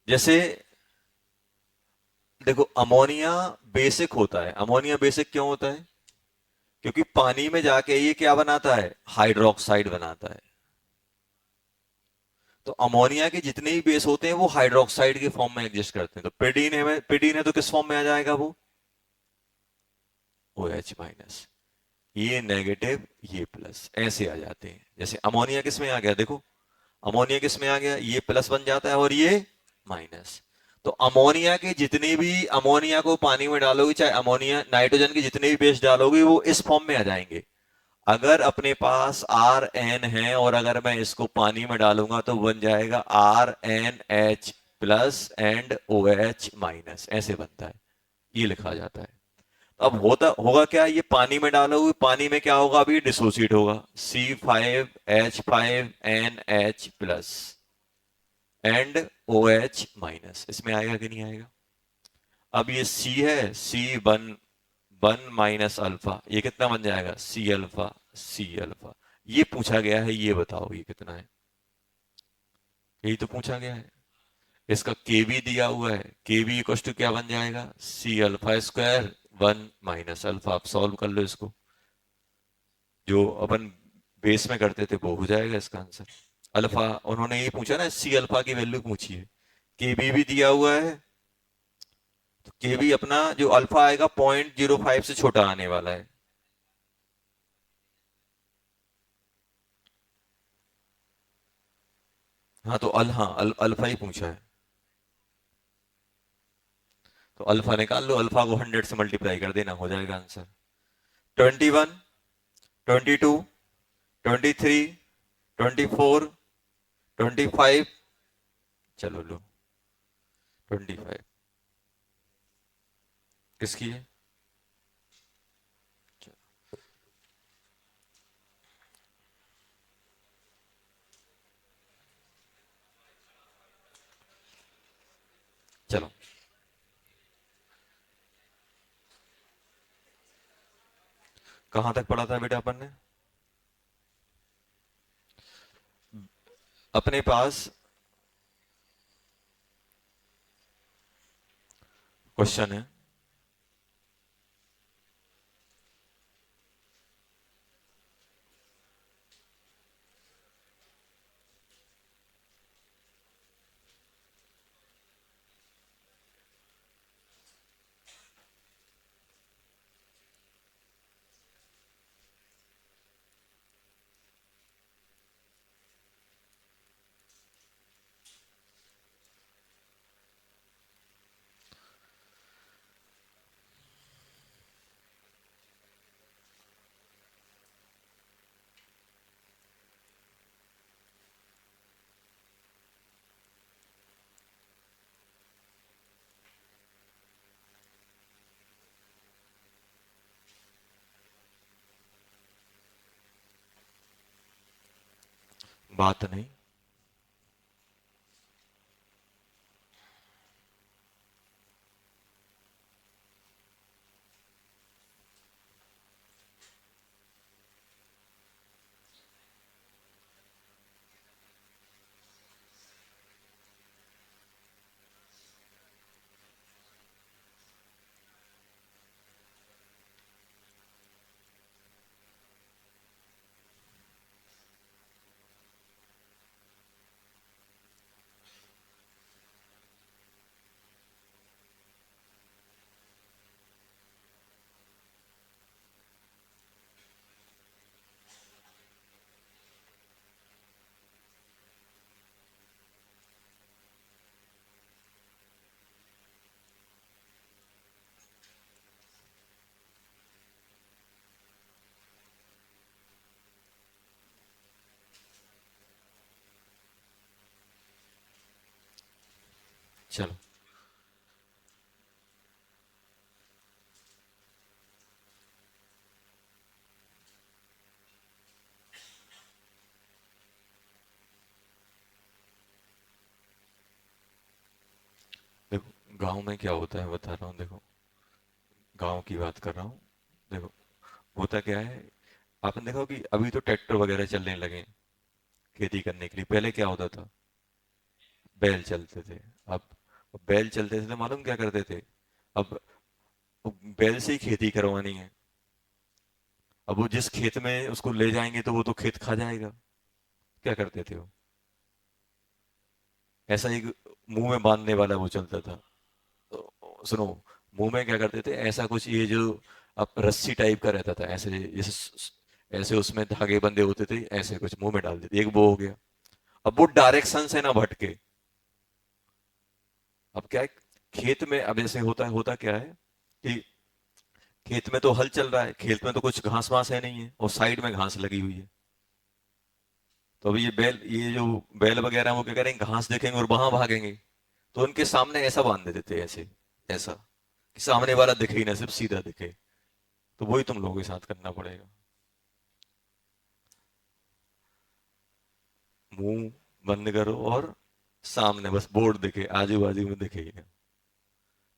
[SPEAKER 1] जैसे देखो, अमोनिया बेसिक होता है, अमोनिया बेसिक क्यों होता है, क्योंकि पानी में जाके ये क्या बनाता है, हाइड्रोक्साइड बनाता है। तो अमोनिया के जितने भी बेस होते हैं वो हाइड्रोक्साइड के फॉर्म में एग्जिस्ट करते हैं। तो पिडीन है, पिडीन है तो किस फॉर्म में आ जाएगा वो, ओ एच माइनस, ये नेगेटिव ये प्लस, ऐसे आ जाते हैं। जैसे अमोनिया किस में आ गया, देखो अमोनिया किस में आ गया, ये प्लस बन जाता है और ये माइनस। तो अमोनिया के जितने भी, अमोनिया को पानी में डालोगे, चाहे अमोनिया नाइट्रोजन के जितने भी बेस डालोगे वो इस फॉर्म में आ जाएंगे। अगर अपने पास आर एन है और अगर मैं इसको पानी में डालूंगा तो बन जाएगा R N H plus and O H minus, ऐसे बनता है, ये लिखा जाता है। अब होता होगा क्या, ये पानी में डालोगे, पानी में क्या होगा, अभी डिसोसिएट होगा, C5H5NH plus and OH minus, इसमें आएगा कि नहीं आएगा। अब ये C है, C1 माइनस अल्फा, ये कितना बन जाएगा, C अल्फा। ये पूछा गया है, ये बताओ ये कितना है, यही तो पूछा गया है। इसका केवी दिया हुआ है, केवी इक्वल टू क्या बन जाएगा, C alpha square 1 minus alpha. आप सॉल्व कर लो इसको, जो अपन बेस में करते थे वो हो जाएगा इसका आंसर। अल्फा उन्होंने ये पूछा ना, C अल्फा की वैल्यू पूछी है, केवी भी दिया हुआ है, तो केवी अपना जो अल्फा आएगा 0.05 से छोटा आने वाला है। हाँ तो अल्फा ही पूछा है, तो अल्फा निकाल लो, अल्फा को 100 से मल्टीप्लाई कर देना, हो जाएगा आंसर। 21, 22, 23, 24, 25, चलो लो 25 किसकी है। चलो कहां तक पढ़ा था बेटा अपन ने, अपने पास क्वेश्चन है, बात नहीं। चलो देखो गांव में क्या होता है बता रहा हूँ, देखो गांव की बात कर रहा हूँ। देखो होता क्या है, आपने देखा कि अभी तो ट्रैक्टर वगैरह चलने लगे हैं खेती करने के लिए, पहले क्या होता था, बैल चलते थे। अब बैल चलते थे तो मालूम क्या करते थे, अब बैल से ही खेती करवानी है, अब वो जिस खेत में उसको ले जाएंगे तो वो तो खेत खा जाएगा, क्या करते थे वो, ऐसा एक मुंह में बांधने वाला वो चलता था। तो सुनो, मुंह में क्या करते थे, ऐसा कुछ ये जो अब रस्सी टाइप का रहता था, ऐसे जैसे ऐसे उसमें धागे बंधे होते थे, ऐसे कुछ मुंह में डाल देते, एक वो हो गया। अब वो डायरेक्शन से ना भटके। अब क्या है, खेत में अब ऐसे होता क्या है कि खेत में तो हल चल रहा है, खेत में तो कुछ घास वास है नहीं है, और साइड में घास लगी हुई है। तो अभी ये जो बैल वगैरह हैं, वो क्या करेंगे, घास देखेंगे और वहां भागेंगे। तो उनके सामने ऐसा बांध देते थे, ऐसे ऐसा कि सामने वाला दिखे ही ना, सिर्फ सीधा दिखे। तो वही तुम लोगों के साथ करना पड़ेगा। मुंह बंद करो और सामने बस बोर्ड दिखे, आजू बाजू में दिखे ही ना,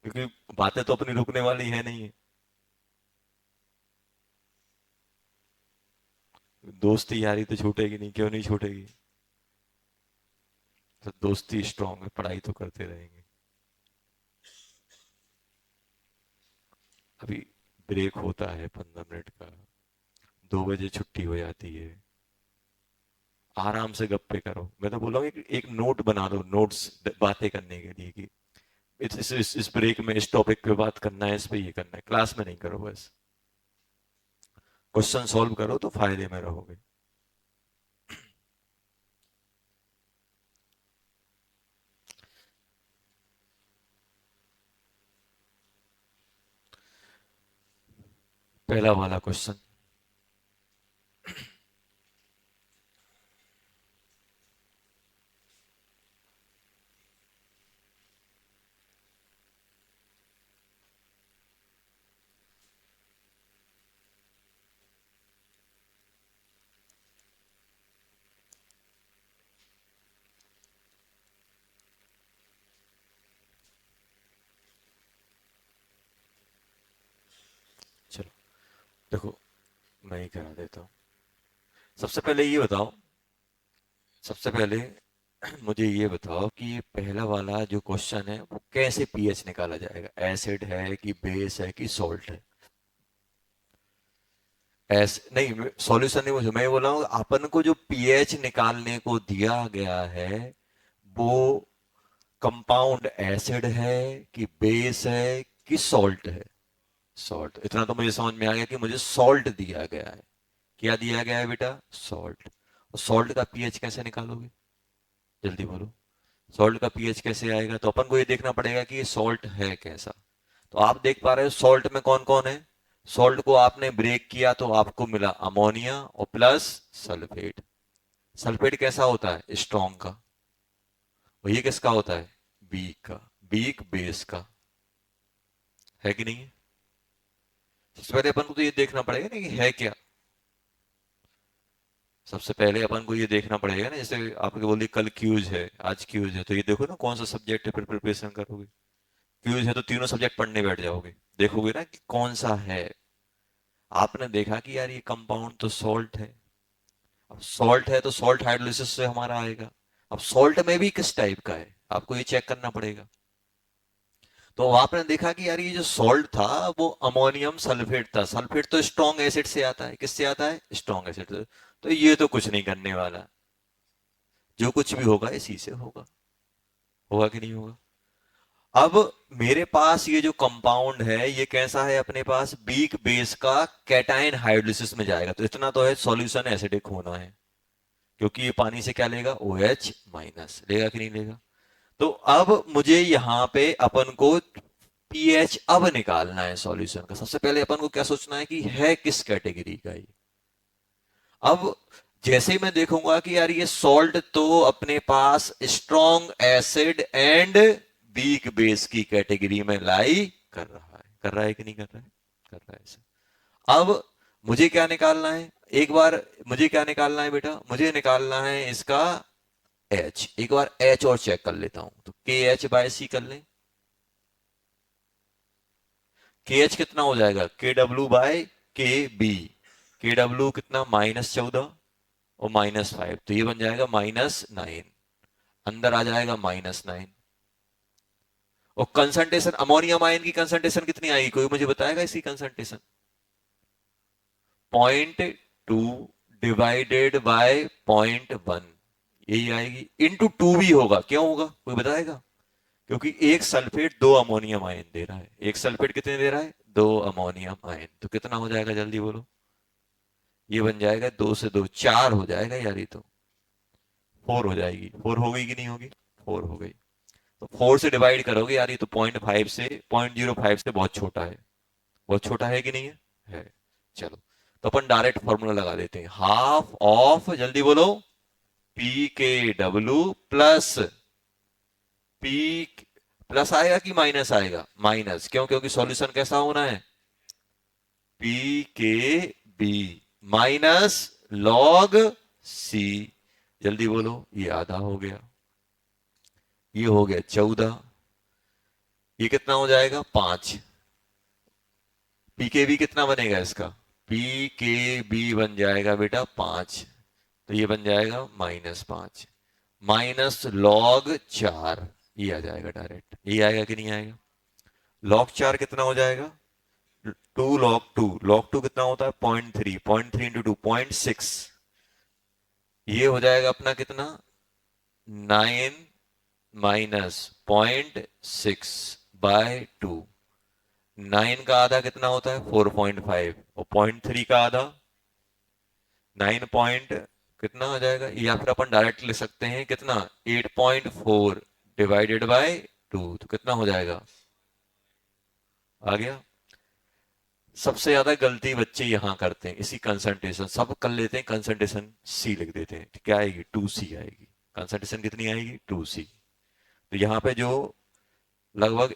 [SPEAKER 1] क्योंकि बातें तो अपनी रुकने वाली है नहीं है। दोस्ती यारी तो छूटेगी नहीं, क्यों नहीं छूटेगी। तो दोस्ती स्ट्रांग है, पढ़ाई तो करते रहेंगे। अभी ब्रेक होता है 15 मिनट का, 2 बजे छुट्टी हो जाती है। आराम से गप्पे करो। मैं तो बोल रहा हूँ एक नोट बना लो, नोट्स बातें करने के लिए, कि इस ब्रेक में इस टॉपिक पे बात करना है, इस पे ये करना है। क्लास में नहीं करो, बस क्वेश्चन सॉल्व करो तो फायदे में रहोगे। पहला वाला क्वेश्चन, चलो देखो, मैं ही करा देता हूँ। सबसे पहले ये बताओ, सबसे पहले मुझे ये बताओ कि ये पहला वाला जो क्वेश्चन है वो कैसे पीएच निकाला जाएगा, एसिड है कि बेस है कि सॉल्ट है। ऐसे नहीं, सॉल्यूशन नहीं मुझे, मैं बोल रहा हूँ अपन को जो पीएच निकालने को दिया गया है वो कंपाउंड एसिड है कि बेस है कि सॉल्ट है। सॉल्ट, इतना तो मुझे समझ में आ गया कि मुझे सॉल्ट दिया गया है। क्या दिया गया है बेटा, सॉल्ट। और सॉल्ट का पीएच कैसे निकालोगे, जल्दी बोलो। सॉल्ट का पीएच कैसे आएगा, तो अपन को ये देखना पड़ेगा कि ये सॉल्ट है कैसा। तो आप देख पा रहे हो सॉल्ट में कौन कौन है। सॉल्ट को आपने ब्रेक किया तो आपको मिला अमोनिया और प्लस सल्फेट। सल्फेट कैसा होता है, स्ट्रॉन्ग का। और ये किसका होता है, वीक का, वीक बेस का, है कि नहीं है। सबसे पहले अपन को तो ये देखना पड़ेगा ना कि है क्या। सबसे पहले अपन को ये देखना पड़ेगा ना, जैसे आपने बोल दिया कल क्यूज है, आज क्यूज है, तो ये देखो ना कौन सा सब्जेक्ट है, फिर प्रिपरेशन करोगे। क्यूज है तो तीनों सब्जेक्ट पढ़ने बैठ जाओगे, देखोगे ना कि कौन सा है। आपने देखा कि यार ये कंपाउंड तो सॉल्ट है। अब सॉल्ट है तो सॉल्ट हाइड्रोलिसिस से हमारा आएगा। अब सॉल्ट में भी किस टाइप का है आपको ये चेक करना पड़ेगा। तो आपने देखा कि यार ये जो सॉल्ट था वो अमोनियम सल्फेट था। सल्फेट तो स्ट्रॉन्ग एसिड से आता है, किससे आता है, स्ट्रॉन्ग एसिड से। तो ये तो कुछ नहीं करने वाला, जो कुछ भी होगा इसी से होगा। होगा कि नहीं होगा। अब मेरे पास ये जो कंपाउंड है ये कैसा है, अपने पास वीक बेस का कैटायन हाइड्रोलिसिस में जाएगा। तो इतना तो है, सॉल्यूशन एसिडिक होना है, क्योंकि ये पानी से क्या लेगा, OH माइनस लेगा कि नहीं लेगा। तो अब मुझे यहां पे अपन को पीएच अब निकालना है सॉल्यूशन का। सबसे पहले अपन को क्या सोचना है कि है किस कैटेगरी का ये। अब जैसे ही मैं देखूंगा कि यार ये सॉल्ट तो अपने पास strong acid and weak base की कैटेगरी में लाई कर रहा है, कर रहा है कि नहीं कर रहा है, कर रहा है ऐसे। अब मुझे क्या निकालना है, एक बार मुझे क्या निकालना है बेटा, मुझे निकालना है इसका H। एक बार H और चेक कर लेता हूं, तो KH/C कर लें। KH कितना हो जाएगा, KW/KB। KW कितना, -14 और -5, तो ये बन जाएगा -9। अंदर आ जाएगा -9। और कंसंट्रेशन अमोनियम आयन की कंसंट्रेशन कितनी आएगी, कोई मुझे बताएगा इसकी कंसंट्रेशन। 0.2 डिवाइडेड बाय 0.1, यही आएगी। इंटू 2 भी होगा, क्यों होगा कोई बताएगा। क्योंकि एक सल्फेट 2 अमोनियम आयन दे रहा है, एक सल्फेट कितने दे रहा है, 2 अमोनियम आयन, तो कितना हो जाएगा जल्दी बोलो। ये बन जाएगा 2 से 2 4 हो जाएगा यार, ये तो 4 हो जाएगी। 4 हो गई कि नहीं होगी? 4 हो गई। तो 4 से डिवाइड करोगे यार, ये तो 0.5 से 0.05 से बहुत छोटा है। बहुत छोटा है कि नहीं है? चलो, तो अपन डायरेक्ट फॉर्मूला लगा देते हैं। हाफ ऑफ, जल्दी बोलो, पी के डब्ल्यू प्लस पी, प्लस आएगा कि माइनस आएगा? माइनस, क्यों? क्योंकि सॉल्यूशन कैसा होना है? पी के बी माइनस लॉग सी। जल्दी बोलो, ये आधा हो गया, ये हो गया 14, ये कितना हो जाएगा? 5। पी के बी कितना बनेगा इसका? पी के बी बन जाएगा बेटा 5, तो ये बन जाएगा -5 माइनस लॉग 4, ये आ जाएगा डायरेक्ट। ये आएगा कि नहीं आएगा? लॉग 4 कितना हो जाएगा? 2 लॉग 2 कितना होता है? 0.3, 0.3 इंटू 2 0.6, ये हो जाएगा अपना कितना? 9 माइनस 0.6/2। 9 का आधा कितना होता है? 4.5, और 0.3 का आधा 9 पॉइंट कितना हो जाएगा? या फिर अपन डायरेक्ट लिख सकते हैं कितना? 8.4 डिवाइडेड बाय 2, तो कितना हो जाएगा? आ गया। सबसे ज्यादा गलती बच्चे यहां करते हैं, इसी कंसंट्रेशन, सब कर लेते हैं कंसंट्रेशन सी लिख देते हैं। तो क्या आएगी? 2C आएगी। कंसंट्रेशन कितनी आएगी? 2C। तो यहाँ पे जो लगभग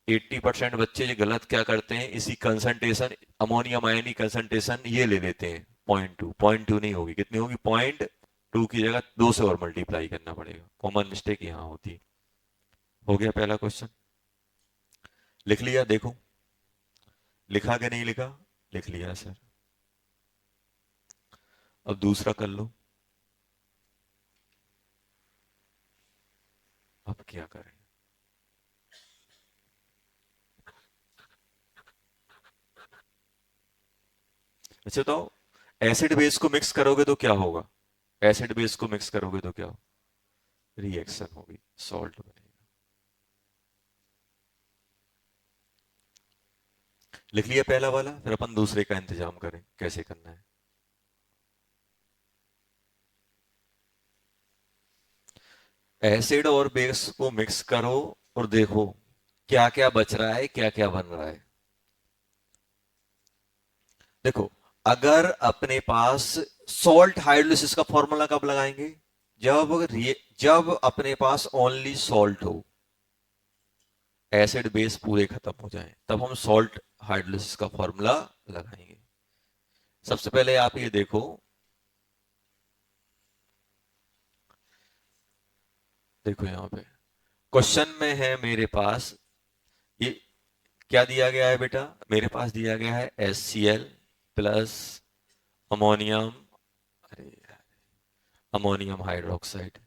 [SPEAKER 1] 80% बच्चे जो गलत क्या करते हैं, इसी कंसंट्रेशन, अमोनियम आयन की कंसंट्रेशन ये ले लेते हैं 0.2। 0.2 नहीं होगी, कितनी होगी? 0.2 की जगह 2 से और मल्टीप्लाई करना पड़ेगा। कॉमन मिस्टेक यहाँ होती है। हो गया पहला क्वेश्चन, लिख लिया? देखो लिखा कि नहीं लिखा? लिख लिया सर। अब दूसरा कर लो। अब क्या करें? अच्छा, तो एसिड बेस को मिक्स करोगे तो क्या होगा? एसिड बेस को मिक्स करोगे तो क्या? रिएक्शन होगी, सॉल्ट बनेगा। लिख लिया पहला वाला, फिर अपन दूसरे का इंतजाम करें कैसे करना है। एसिड और बेस को मिक्स करो और देखो क्या क्या बच रहा है, क्या क्या बन रहा है। देखो, अगर अपने पास सॉल्ट हाइड्रोलिसिस का फॉर्मूला कब लगाएंगे? जब जब अपने पास ओनली सॉल्ट हो, एसिड बेस पूरे खत्म हो जाएं, तब हम सॉल्ट हाइड्रोलिसिस का फॉर्मूला लगाएंगे। सबसे पहले आप ये देखो, देखो यहां पे क्वेश्चन में है मेरे पास, ये क्या दिया गया है बेटा? मेरे पास दिया गया है HCl प्लस अमोनियम, अरे अमोनियम हाइड्रोक्साइड।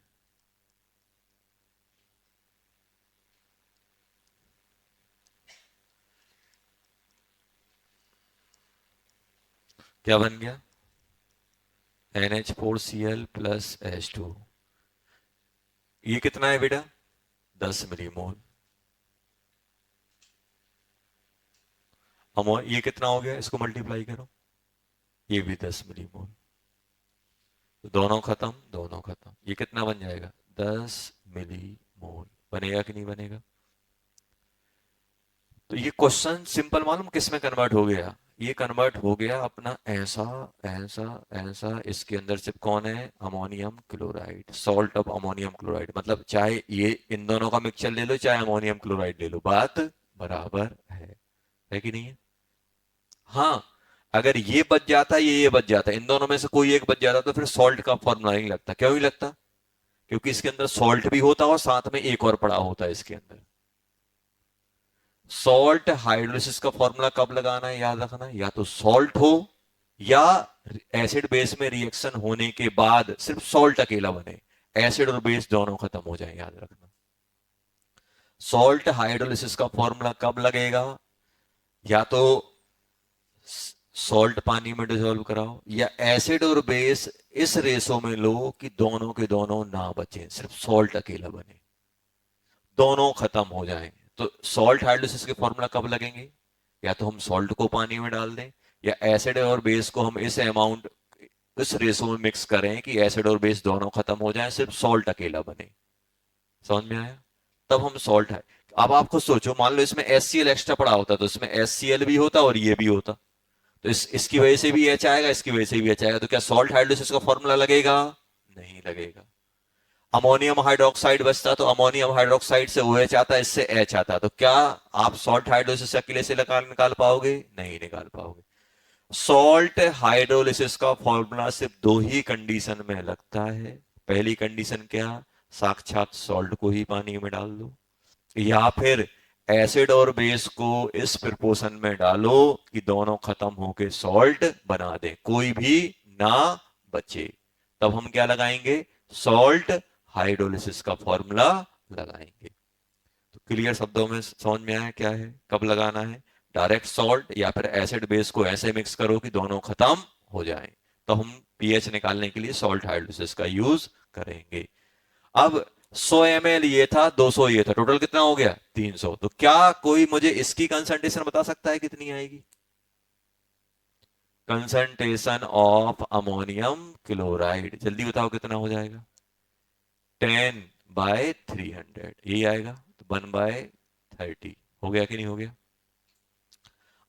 [SPEAKER 1] क्या बन गया? NH4Cl plus H2। ये कितना है बेटा? 10 मिलीमोल। ये कितना हो गया? इसको मल्टीप्लाई करो, ये भी 10 मिलीमोल। तो दोनों खत्म, दोनों खत्म। ये कितना बन जाएगा? 10 मिलीमोल। बनेगा कि नहीं बनेगा? तो ये क्वेश्चन सिंपल मालूम किस में कन्वर्ट हो गया? ये कन्वर्ट हो गया अपना ऐसा, ऐसा, ऐसा। इसके अंदर सिर्फ कौन है? Ammonium chloride, salt of ammonium chloride. मतलब चाहे ये इन दोनों का मिक्सचर ले लो, चाहे अमोनियम क्लोराइड ले लो, बात बराबर है कि नहीं है? हाँ, अगर ये बच जाता, ये बच जाता, इन दोनों में से कोई एक बच जाता, तो फिर सॉल्ट का फॉर्मूला नहीं लगता। क्यों नहीं लगता? क्योंकि इसके अंदर सॉल्ट भी होता और साथ में एक और पड़ा होता है इसके अंदर। सॉल्ट हाइड्रोलिसिस का फॉर्मूला कब लगाना है, याद रखना, या तो सॉल्ट हो या एसिड बेस में रिएक्शन होने के बाद सिर्फ सॉल्ट अकेला बने, एसिड और बेस दोनों खत्म हो जाए, याद रखना। सॉल्ट हाइड्रोलिसिस का फॉर्मूला कब लगेगा? या तो सॉल्ट पानी में डिसॉल्व कराओ, या एसिड और बेस इस रेशो में लो कि दोनों के दोनों ना बचे, सिर्फ सॉल्ट अकेला बने, दोनों खत्म हो जाएं। तो सॉल्ट हाइड्रोलिसिस के फॉर्मूला कब लगेंगे? या तो हम सॉल्ट को पानी में डाल दें, या एसिड और बेस को हम इस अमाउंट, इस रेशो में मिक्स करें कि एसिड और बेस दोनों खत्म हो जाएं, सिर्फ सॉल्ट अकेला बने। समझ में आया? तब हम सॉल्ट है। अब आप खुद सोचो, मान लो इसमें HCl एक्स्ट्रा पड़ा होता तो इसमें HCl भी होता और ये भी होता, तो इसकी वजह से भी H आएगा, इसकी वजह से भी H आएगा, तो क्या सॉल्ट हाइड्रोलिसिस का फॉर्मूला लगेगा? नहीं लगेगा। अमोनियम हाइड्रोक्साइड बचता तो अमोनियम हाइड्रोक्साइड से OH आता, इससे H आता, तो क्या आप सॉल्ट हाइड्रोलिसिस अकेले से निकाल पाओगे? नहीं निकाल पाओगे। सॉल्ट हाइड्रोलिसिस का फॉर्मूला सिर्फ दो ही कंडीशन में लगता है। पहली कंडीशन क्या? साक्षात सॉल्ट को ही पानी में डाल दो, या फिर एसिड और बेस को इस प्रोपोर्शन में डालो कि दोनों खत्म होके सॉल्ट बना दे, कोई भी ना बचे। तब हम क्या लगाएंगे? सॉल्ट हाइड्रोलिसिस का फॉर्मूला लगाएंगे। तो क्लियर शब्दों में समझ में आया क्या है, कब लगाना है? डायरेक्ट सॉल्ट या फिर एसिड बेस को ऐसे मिक्स करो कि दोनों खत्म हो जाएं, तो हम पीएच निकालने के लिए सॉल्ट हाइड्रोलिसिस का यूज करेंगे। अब 100 ml ये था, 200 ये था, टोटल कितना हो गया? 300। तो क्या कोई मुझे इसकी कंसंट्रेशन बता सकता है कितनी आएगी? कंसंट्रेशन ऑफ अमोनियम क्लोराइड, जल्दी बताओ कितना हो जाएगा? 10/300, यही आएगा। तो 1/30 हो गया कि नहीं हो गया?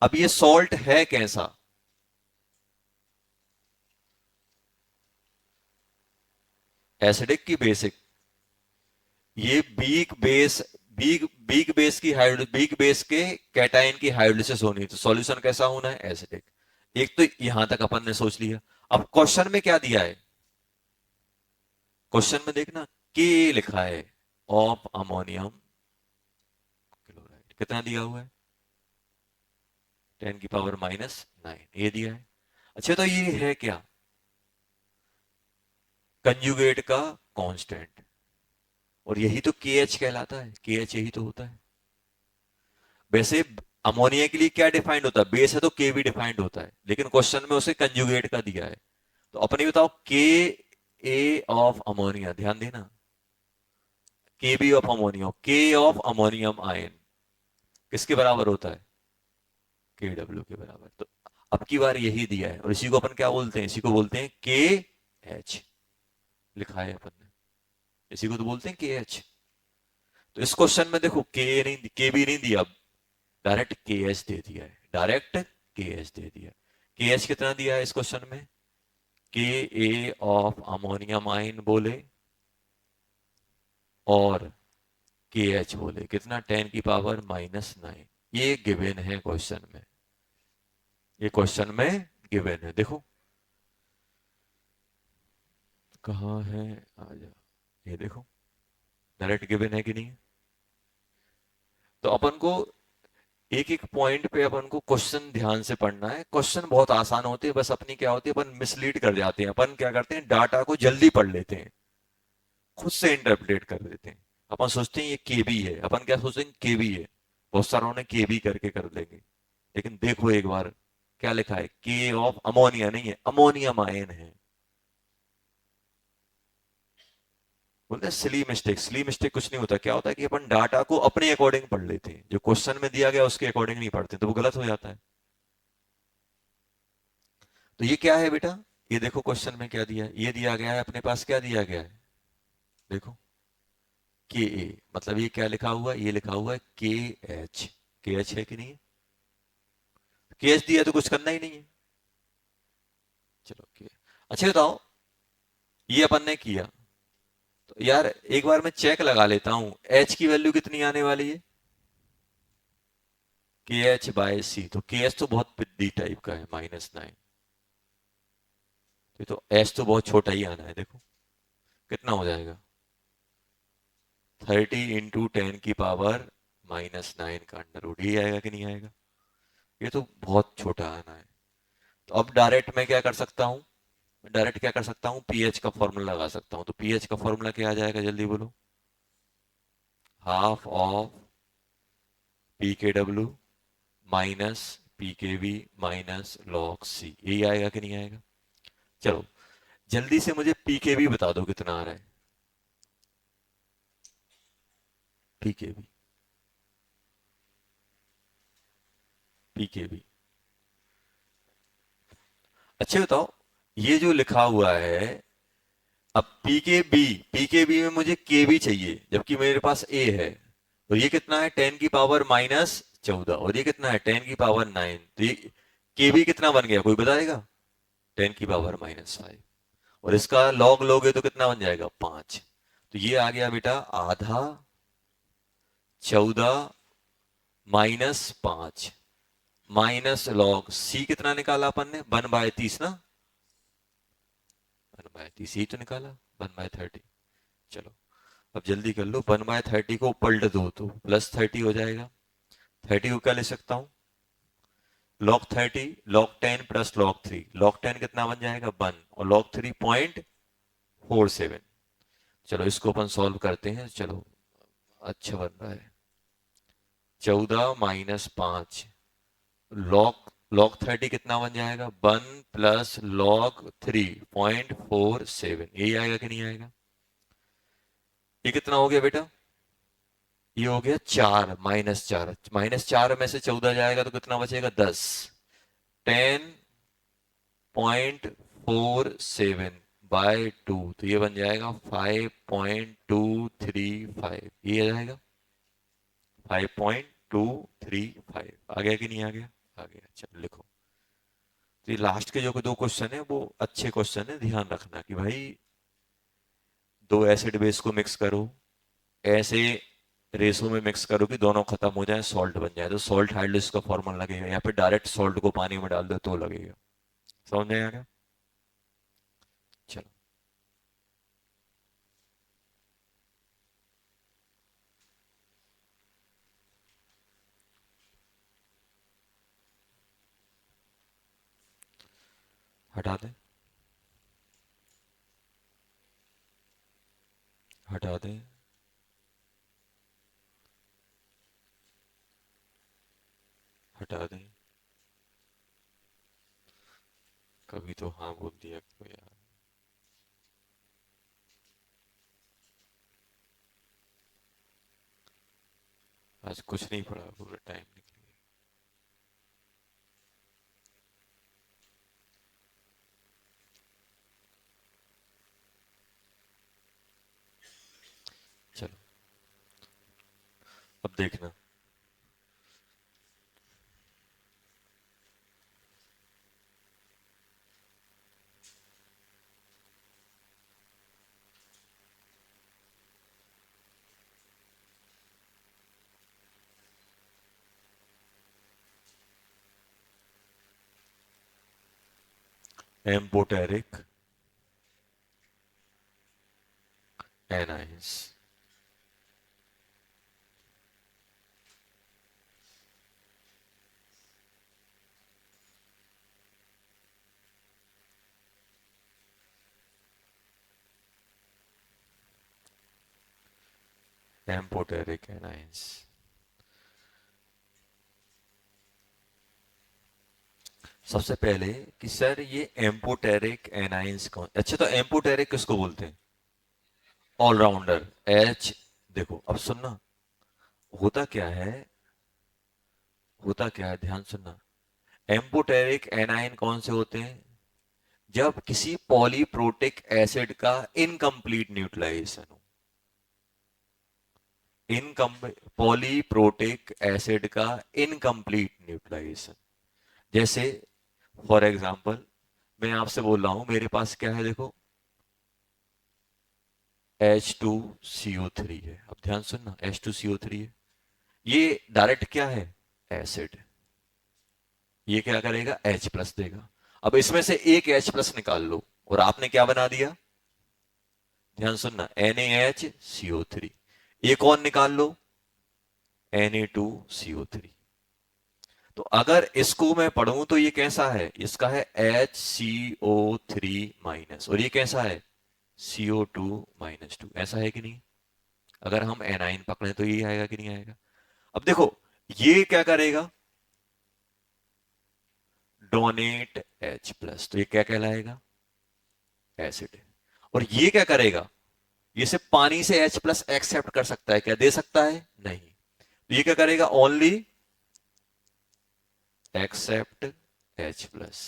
[SPEAKER 1] अब ये सॉल्ट है कैसा? एसिडिक की बेसिक? ये वीक बेस के कैटायन की हाइड्रोलिसिस होनी है, तो सॉल्यूशन कैसा होना है? एसिडिक। एक तो यहां तक अपन ने सोच लिया। अब क्वेश्चन में क्या दिया है? क्वेश्चन में देखना, के लिखा है ऑफ अमोनियम क्लोराइड, कितना दिया हुआ है? 10⁻⁹ ये दिया है। अच्छा, तो ये है क्या? कंजुगेट का कांस्टेंट, और यही तो के एच कहलाता है, के एच यही तो होता है। वैसे अमोनिया के लिए क्या डिफाइंड होता है? बेस है तो के भी डिफाइंड होता है, लेकिन क्वेश्चन में उसे कंजुगेट का दिया है। तो अपने बताओ, के ए ऑफ अमोनिया, ध्यान देना, के बी ऑफ अमोनिया, के ऑफ अमोनियम आयन किसके बराबर होता है? के डब्ल्यू के बराबर। तो अब की बार यही दिया है, और इसी को अपन क्या बोलते हैं? इसी को बोलते हैं के एच, लिखा है अपन ने, इसी को तो बोलते हैं के एच। तो इस क्वेश्चन में देखो, के बी नहीं दिया, डायरेक्ट के एच दे दिया है, डायरेक्ट के एच दे दिया। के एच कितना दिया है इस क्वेश्चन में? के ए ऑफ अमोनियम आयन बोले और के एच बोले, कितना? 10⁻⁹ ये गिवन है क्वेश्चन में, ये क्वेश्चन में गिवन है। देखो कहाँ है, आ जा, ये देखो, डायरेक्ट गिवन है कि नहीं? तो अपन को एक एक पॉइंट पे अपन को क्वेश्चन ध्यान से पढ़ना है। क्वेश्चन बहुत आसान होते हैं, बस अपनी क्या होती है, अपन मिसलीड कर जाते हैं। अपन क्या करते हैं, डाटा को जल्दी पढ़ लेते हैं, खुद से इंटरप्रेट कर देते हैं। अपन सोचते हैं ये केबी है, अपन क्या सोचते हैं? केबी है, बहुत सारों ने केबी करके कर देंगे। लेकिन देखो एक बार क्या लिखा है, के ऑफ अमोनिया नहीं है, अमोनियम आयन है। बोलते हैं सिली मिस्टेक। सिली मिस्टेक कुछ नहीं होता, क्या होता है कि अपन डाटा को अपने अकॉर्डिंग पढ़ लेते हैं, जो क्वेश्चन में दिया गया उसके अकॉर्डिंग नहीं पढ़ते, तो वो गलत हो जाता है। तो ये क्या है बेटा? ये देखो क्वेश्चन में क्या दिया है, ये दिया गया है अपने पास, क्या दिया गया है? देखो, के ए, मतलब ये क्या लिखा हुआ है? ये लिखा हुआ है के एच। के एच है कि नहीं? के एच दिया तो कुछ करना ही नहीं है। चलो के, अच्छा बताओ, ये अपन ने किया, तो यार एक बार मैं चेक लगा लेता हूं, एच की वैल्यू कितनी आने वाली है? के एच बाय सी, तो के एच तो बहुत पिद्दी टाइप का है, -9। तो एच तो बहुत छोटा ही आना है। देखो कितना हो जाएगा, 30 × 10⁻⁹ का अंडर रूट, ही आएगा कि नहीं आएगा? ये तो बहुत छोटा आना है। तो अब डायरेक्ट मैं क्या कर सकता हूँ? डायरेक्ट क्या कर सकता हूँ, पीएच का फॉर्मूला लगा सकता हूँ। तो पीएच का फॉर्मूला क्या आ जाएगा, जल्दी बोलो? हाफ ऑफ पी के डब्ल्यू माइनस पी के वी माइनस लॉग सी, यही आएगा कि नहीं आएगा? चलो जल्दी से मुझे पी के वी बता दो कितना आ रहा है? पी के वी पीकेबी। अच्छे बताओ, ये जो लिखा हुआ है, अब पीकेबी में मुझे केबी चाहिए जबकि मेरे पास ए है, तो ये कितना है 10⁻14 और ये कितना है 10⁻9, तो ये केबी कितना बन गया कोई बताएगा? 10⁻5 और इसका लॉग लोगे तो कितना बन जाएगा 5, तो ये आ गया बेटा आधा 14 - 5 माइनस लॉग सी कितना निकाला अपन ने 1/30 ना, 1/30 ही तो निकाला 1/30। चलो अब जल्दी कर लो, 1/30 को पलट दो तो +30 हो जाएगा। 30 को क्या ले सकता हूं log 30 log 10 plus log 3, log 10 कितना बन जाएगा 1 और log 3 0.47। चलो इसको अपन सॉल्व करते हैं, चलो अच्छा बन रहा है 14 - 5 log 30 कितना बन जाएगा 1 प्लस log 3 0.47, यही आएगा कि नहीं आएगा? ये कितना हो गया बेटा? ये हो गया 4 -4, -4 में से 14 जाएगा तो कितना बचेगा 10, 10.47/2, तो ये बन जाएगा 5.235, ये आ जाएगा 5.235। आ गया कि नहीं आ गया? आ गया। चलो लिखो। तो ये लास्ट के जो दो क्वेश्चन है वो अच्छे क्वेश्चन है, ध्यान रखना कि भाई दो एसिड बेस को मिक्स करो, ऐसे रेसो में मिक्स करो कि दोनों खत्म हो जाए, सॉल्ट बन जाए, तो सॉल्ट हाइड्रोलिसिस का फॉर्मूला लगेगा, या फिर डायरेक्ट सॉल्ट को पानी में डाल दो तो लगेगा। समझ में आ गया? चलो हटा दें, हटा दें, हटा दें। कभी तो हाँ बोल दिया करो यार। आज कुछ नहीं पढ़ा, पूरा टाइम निकल गया। चलो अब देखना, एम्पोटेरिक एनाइंस, एम्पोटेरिक एनाइंस। सबसे पहले कि सर ये एम्पोटेरिक एनाइंस कौन, अच्छा तो एम्पोटेरिक किसको बोलते हैं? All rounder H. देखो अब सुनना, होता क्या है, होता क्या है, ध्यान सुनना। एम्पोटेरिक एनाइन कौन से होते हैं? जब किसी पॉलीप्रोटिक एसिड का इनकम्प्लीट न्यूट्रलाइजेशन हो, पॉलीप्रोटिक एसिड का इनकम्प्लीट न्यूट्रलाइजेशन। जैसे फॉर एग्जांपल मैं आपसे बोल रहा हूं मेरे पास क्या है, देखो H2CO3 है। अब ध्यान सुनना, H2CO3 है, ये डायरेक्ट क्या है एसिड, ये क्या करेगा H प्लस देगा। अब इसमें से एक H प्लस निकाल लो और आपने क्या बना दिया, ध्यान सुनना NaHCO3। एक और निकाल लो Na2CO3। तो अगर इसको मैं पढ़ूं तो ये कैसा है, इसका है HCO3- और ये कैसा है CO2-2, ऐसा है कि नहीं? अगर हम एनाइन पकड़े तो ये आएगा कि नहीं आएगा? अब देखो ये क्या करेगा, डोनेट H प्लस, तो ये क्या कहलाएगा एसिड। और ये क्या करेगा, ये सिर्फ पानी से H प्लस एक्सेप्ट कर सकता है, क्या दे सकता है? नहीं। तो ये क्या करेगा, only accept H plus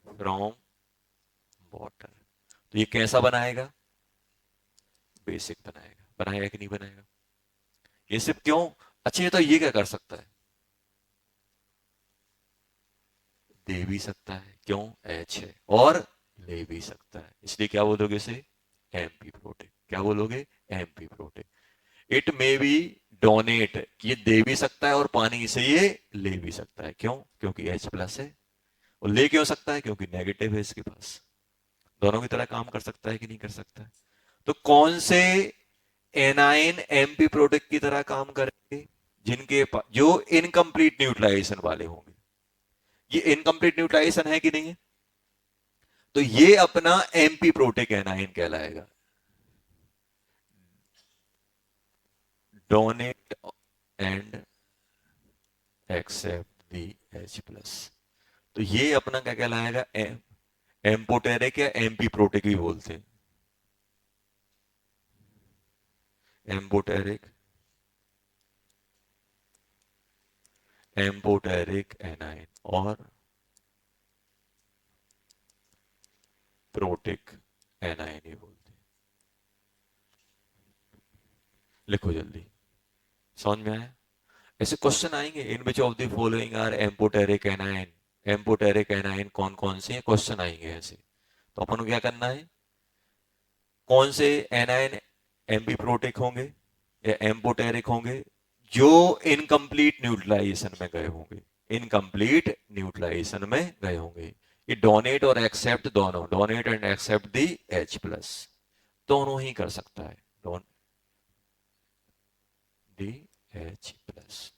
[SPEAKER 1] from water. तो ये कैसा बनाएगा? बेसिक बनाएगा। बनाएगा कि नहीं बनाएगा? ये सिर्फ क्यों? अच्छा, ये तो ये क्या कर सकता है? दे भी सकता है, क्यों? H है। और ले भी सकता है, इसलिए क्या बोलोगे इसे? MP protect. क्या बोलोगे? MP protect. It may be donate, ये दे भी सकता है और पानी से ये ले भी सकता है। क्यों? क्योंकि H प्लस है। और ले क्यों सकता है? क्योंकि नेगेटिव है इसके पास। दोनों की तरह काम कर सकता है कि नहीं कर सकता है? तो कौन से एनाइन एमपी प्रोडक्ट की तरह काम करेंगे? जिनके जो इनकम्प्लीट न्यूट्रलाइजेशन वाले होंगे। ये इनकम्प्लीट न्यूट्रलाइजेशन है कि नहीं है? तो ये अपना एमपी प्रोटेक एनाइन कहलाएगा। Donate and accept the H plus. तो ये अपना क्या कहलाएगा? एम्पोटेरिक या एमपी प्रोटेक भी बोलते हैं। एम्पोटेरिक, एम्पोटेरिक एनाइन और प्रोटिक एनाइन ही बोलते हैं। लिखो जल्दी। समझ में आया? ऐसे क्वेश्चन आएंगे, in which of the following are amphoteric anion. Amphoteric anion कौन कौन से क्वेश्चन आएंगे ऐसे। तो अपन को क्या करना है? कौन से एनाइन एम्पी प्रोटिक होंगे या एम्पोटेरिक होंगे जो इनकम्प्लीट न्यूट्रलाइजेशन में गए होंगे। इनकम्प्लीट न्यूट्रलाइजेशन में गए होंगे। ये डोनेट और एक्सेप्ट, दोनों donate and accept the H plus, दोनों ही कर सकता है। Don the H plus.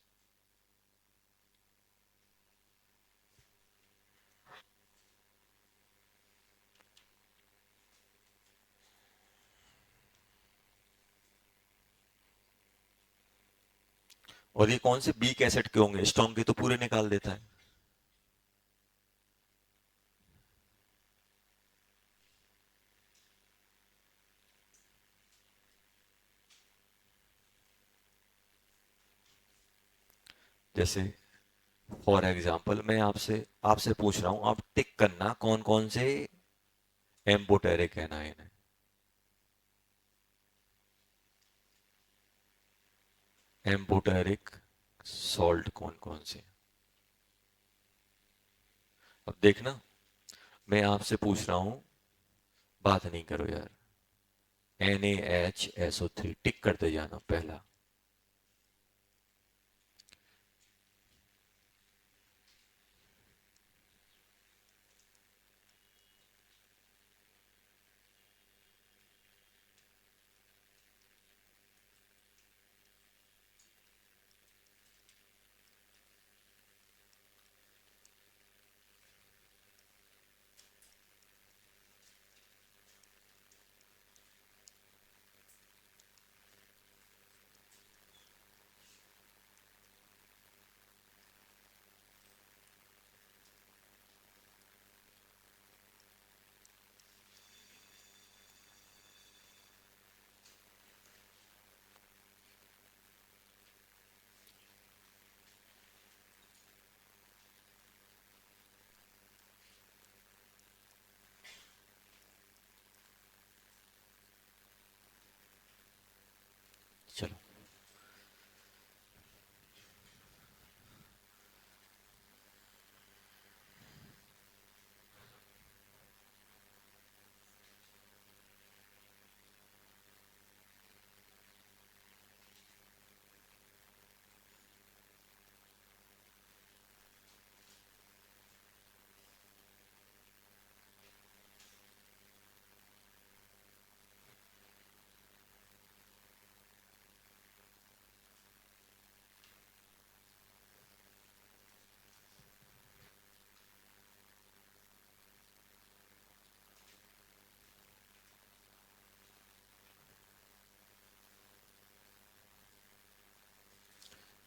[SPEAKER 1] और ये कौन से बीक एसिड के होंगे? स्ट्रॉन्ग के तो पूरे निकाल देता है। जैसे फॉर एग्जाम्पल मैं आपसे आपसे पूछ रहा हूं, आप टिक करना कौन कौन से एम्पोटेरिक एनाइन है। एम्पोटेरिक सॉल्ट कौन कौन से? अब देखना, मैं आपसे पूछ रहा हूं, बात नहीं करो यार। NaHSO3 टिक करते जाना पहला। चलो,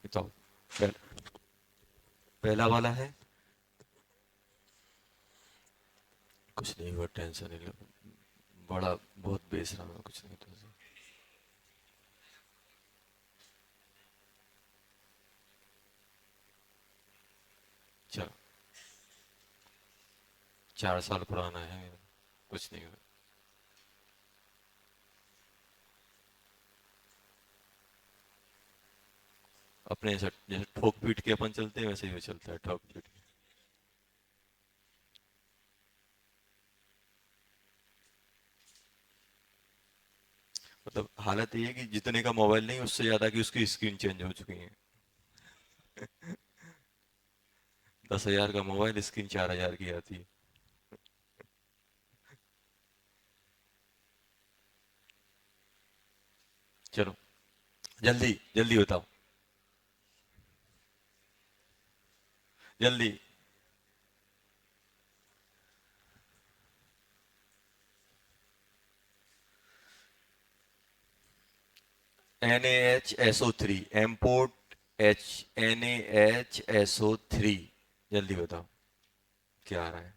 [SPEAKER 1] तो पहला वाला है, कुछ नहीं हुआ, टेंशन नहीं लो। बड़ा बहुत बेसरा में कुछ नहीं था। 4 साल पुराना है, कुछ नहीं हुआ। अपने से जैसे ठोक पीट के अपन चलते हैं वैसे ही वो चलता है, ठोक पीट के। मतलब हालत ये है कि जितने का मोबाइल नहीं, उससे ज्यादा की उसकी स्क्रीन चेंज हो चुकी है। 10,000 का मोबाइल, स्क्रीन 4,000 की आती है। चलो, जल्दी जल्दी बताओ, जल्दी। NaHSO3, एम्पोर्ट एच, NaHSO3, जल्दी बताओ क्या आ रहा है।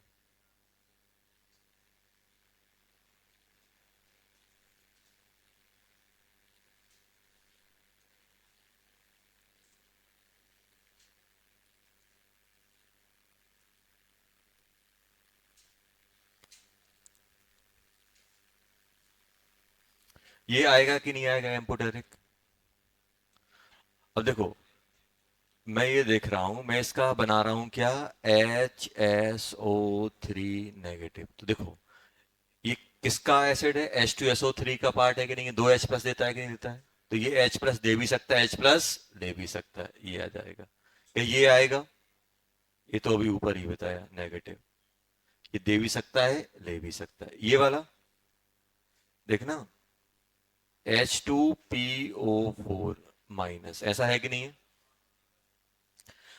[SPEAKER 1] ये आएगा कि नहीं आएगा एम्पोटेरिक? अब देखो, मैं ये देख रहा हूं, मैं इसका बना रहा हूं क्या, HSO3 नेगेटिव। तो देखो, ये किसका एसिड है, H2SO3 का पार्ट है कि नहीं, 2H+ देता है कि नहीं देता है? तो ये H+ दे भी सकता है, H+ ले भी सकता है, ये आ जाएगा। क्या ये आएगा? ये तो अभी ऊपर ही बताया नेगेटिव। ये दे भी सकता है, ले भी सकता है, ये वाला देखना, H2PO4-, ऐसा है कि नहीं है?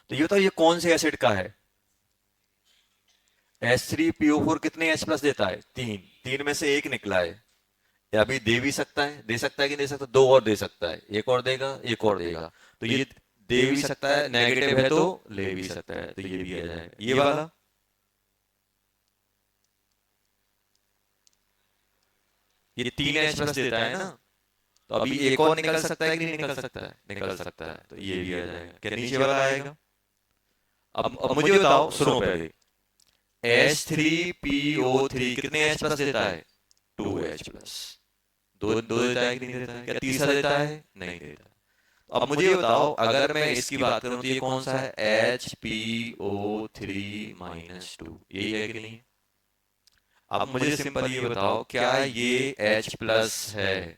[SPEAKER 1] तो ये बताओ, ये कौन से एसिड का है? H3PO4 कितने H+ देता है? 3। 3 में से एक निकला है। या अभी दे भी सकता है, दे सकता है कि नहीं दे सकता, दो और दे सकता है, एक और देगा, एक और देगा। तो ये दे भी सकता है, नेगेटिव है तो ले भी सकता है, तो ये भी आ जाएगा, ये वाला। ये 3H+ देता है ना, तो अभी एक और निकल सकता है कि नहीं निकल सकता है? निकल सकता है, तो ये भी आ जाएगा। क्या नीचे वाला आएगा? अब मुझे बताओ, सुनो पहले, H3PO3 कितने H+ देता है? 2H+। दो दो देता है कि नहीं देता है? क्या तीसरा देता है? नहीं देता। अब मुझे बताओ, अगर मैं इसकी बात करूं तो ये कौन सा है, HPO3-2, यही है कि नहीं? अब मुझे सिंपल ये बताओ, क्या ये H+ है?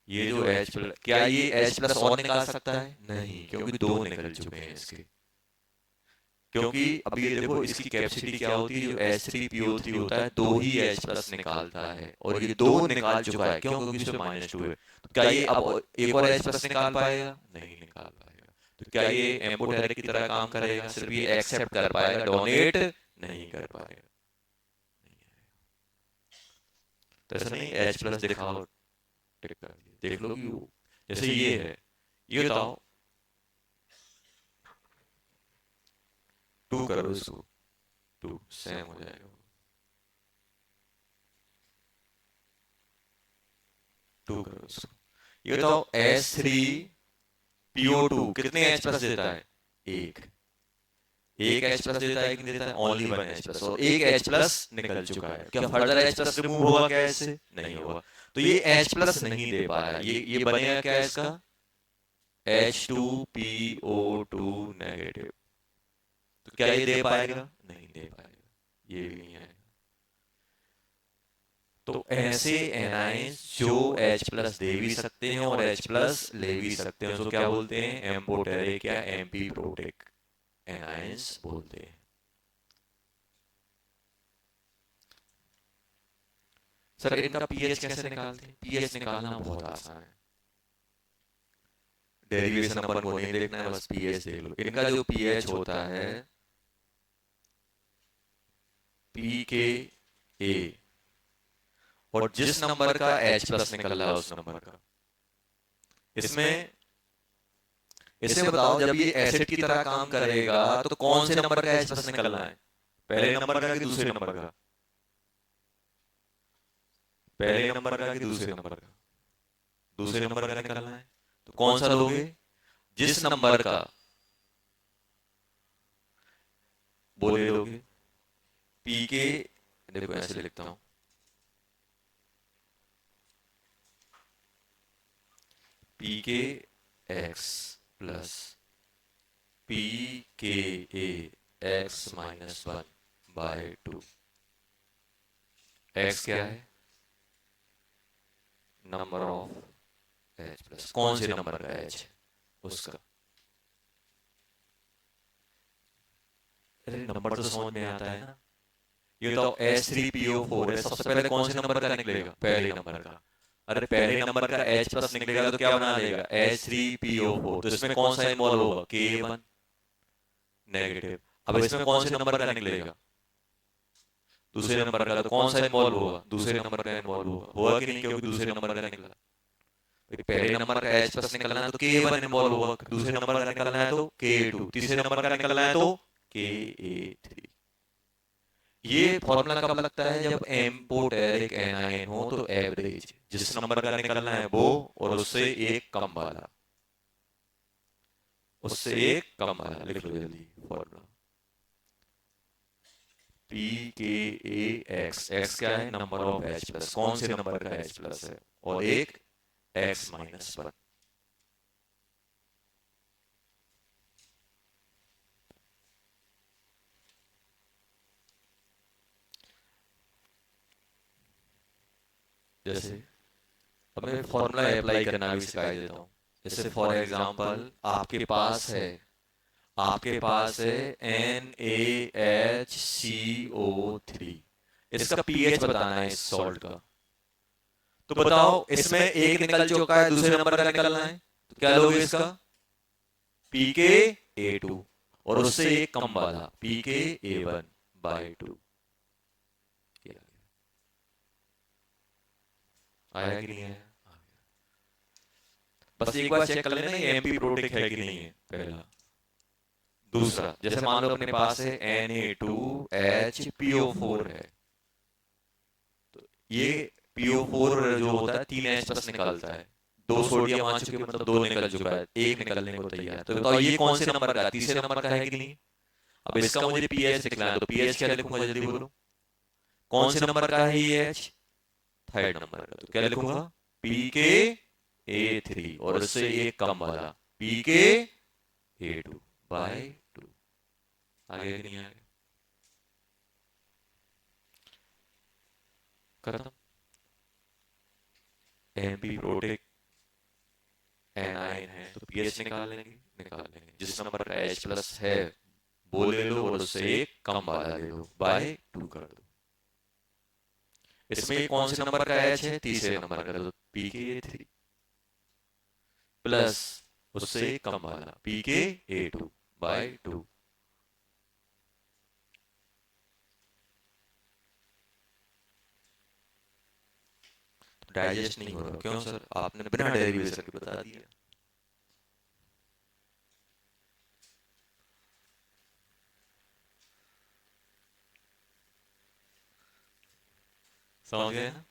[SPEAKER 1] ये जो H+, क्या ये H+ और निकाल सकता है? नहीं, क्योंकि दो निकल चुके हैं इसके। क्योंकि अभी ये देखो, इसकी कैपेसिटी क्या होती है, जो H3PO3 होता है, दो ही H+ निकालता है, और ये दो निकाल चुका है, क्यों? क्योंकि इसमें -2 है। तो क्या ये अब एक और H+ निकाल पाएगा? नहीं निकाल पाएगा। तो क्या ये एम्पोटेरिक की तरह काम करेगा? सिर्फ ये एक्सेप्ट कर पाएगा, डोनेट नहीं कर पाएगा। तो ऐसा नहीं H+ दिखाओ, टिक कर दिया, देख लो कि वो जैसे ये है। ये बताओ, 2 करो इसको, 2 सेम हो जाएगा। 2 करो इसको। ये बताओ, H3PO2 कितने H+ देता है? एक। एक H+ देता है कि नहीं देता है? ओनली 1H+, और एक H+ निकल चुका है। क्या फर्दर H+ रिमूव होगा क्या इससे? नहीं होगा। तो ये H+ नहीं दे पाया, ये बनेगा क्या इसका, H2PO2-। तो क्या ये दे पाएगा? नहीं दे पाएगा, ये भी नहीं आएगा। तो ऐसे एनाइंस जो H+ दे भी सकते हैं और H+ ले भी सकते हैं, उसको क्या बोलते हैं, एम्पोटेरिक या एम्पी प्रोटिक एनाइंस बोलते हैं। सर इनका पीएच कैसे निकालते हैं? पीएच निकालना बहुत आसान है, डेरिवेशन अपन को नहीं देखना है, बस पीएच देख लो। इनका जो पीएच होता है, pKa, और जिस नंबर का H+ निकल रहा है उस नंबर का, इसमें इसमें बताओ, जब ये एसिड की तरह काम करेगा तो कौन से नंबर का H+ निकलना है, पहले नंबर का कि दूसरे नंबर का? पहले नंबर का कि दूसरे नंबर का? दूसरे नंबर का निकलना है। तो कौन सा लोगे, जिस नंबर का बोले लोगे। पी के, देखो ऐसे लिखता हूं, पी के x plus p K a x minus one by two. X क्या है? नंबर ऑफ एच प्लस, कौन से नंबर का एच है उसका। अरे नंबर तो समझ में आता है ना। ये तो H3PO4 है, सबसे पहले कौन से नंबर का निकलेगा? पहले नंबर का। अरे पहले नंबर का H प्लस निकलेगा तो क्या बना देगा? H3PO4। तो इसमें कौन सा इन्वॉल्व होगा? K1 negative. अब इसमें कौन से नंबर का निकलेगा? दूसरे नंबर का। तो कौन सा इन्वॉल्व होगा? दूसरे नंबर का इन्वॉल्व होगा। होगा कि नहीं? क्योंकि दूसरे नंबर का निकला। भाई पहले नंबर का H प्लस निकलना है तो K1 इन्वॉल्व होगा, दूसरे नंबर का निकलना है तो K2, तीसरे नंबर का निकलना है तो Ka3। ये फॉर्मूला कब लगता है? जब एम्पोटेरिक एनायन हो तो एवरेज, जिस नंबर का निकलना है वो और उससे एक कम वाला, उससे एक कम वाला। लिख लो जल्दी formula. P K a x, x क्या है? नंबर ऑफ एच प्लस, कौन से नंबर का एच प्लस है, और एक एक्स माइनस वन। जैसे अब मैं फॉर्मूला अप्लाई करना भी सिखा देता हूँ। जैसे फॉर एग्जांपल आपके पास है NaHCO3। इसका पीएच बताना है इस सॉल्ट का। तो बताओ इसमें एक निकल चुका है, दूसरे नंबर का निकलना है, तो क्या लोगे इसका? PkA2, और उससे एक कम वाला PkA1/2। आया कि नहीं आया? बस एक बार चेक कर लेना ये एमपी प्रोटिक है कि नहीं है, पहला। दूसरा, जैसे मान लो अपने पास है Na2HPO4 है, तो ये PO4 जो होता है 3H प्लस निकलता है। दो सोडियम आ चुके, मतलब दो निकल चुका है, एक निकलने को तैयार। तो बताओ ये कौन से नंबर का है? तीसरे नंबर का है कि नहीं? अब इसका मुझे पीएच लिखना है, तो पीएच क्या लिखूंगा जल्दी बोलो। कौन से नंबर का है ये एच? थर्ड नंबर का। तो क्या लिखूंगा? PkA3, और उससे एक कम वाला PkA2/2। आगे कि नहीं आगे? खत्म। एमपी प्रोटिक एनाइन है तो पीएच निकाल लेंगे। जिस नंबर का H प्लस है वो ले लो, और उससे एक कम वाला ले लो, बाय 2 कर दो। इसमें कौन से नंबर का H है? तीसरे नंबर का, तो PkA3 प्लस उससे एक कम वाला PkA2/2। डाइजेस्ट नहीं हो रहा क्यों सर? आपने बिना डेरिवेशन के बता दिया। समझ गए ना?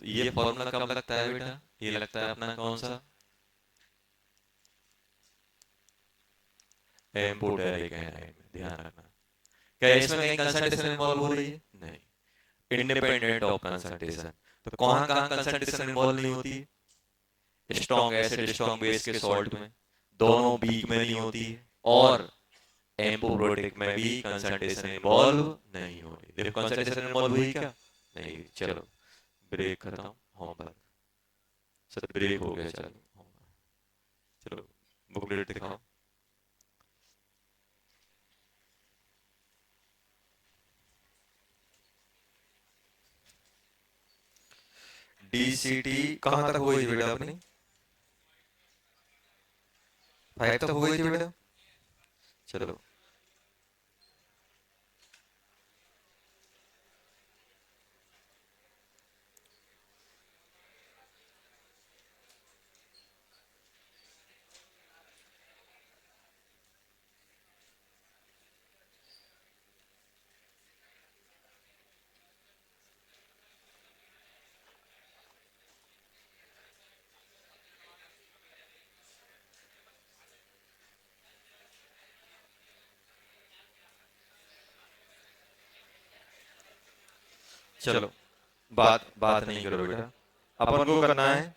[SPEAKER 1] तो ये फॉर्मूला कब लगता है बेटा? ये लगता है अपना कौन सा? एम्पोटेरिक एनाइन में। ध्यान रखना। क्या इसमें कहीं कंसंट्रेशन इन्वॉल्व हो रही है? नहीं, इंडिपेंडेंट ऑफ कंसंट्रेशन। तो कौन कहाँ कंसंट्रेशन इन्वॉल्व नहीं होती है? स्ट्रॉन्ग एसिड स्ट्रॉन्ग बेस के सॉल्ट में, दोनों वीक में नहीं होती है, और एम्पोप्रोटिक में भी कंसंट्रेशन इन्वॉल्व नहीं हो रही। देखो कंसंट्रेशन इन्वॉल्व हुई क्या? नहीं हुई। चलो ब्रेक खत्म, होमवर्क। सर ब्रेक हो गया, चलो चलो बुकलेट दिखाओ। डीसीटी कहाँ तक हो गई थी बेटा अपनी? 5 तक हो गई थी बेटा। चलो
[SPEAKER 2] चलो बात बात नहीं करो बेटा, अपन को करना है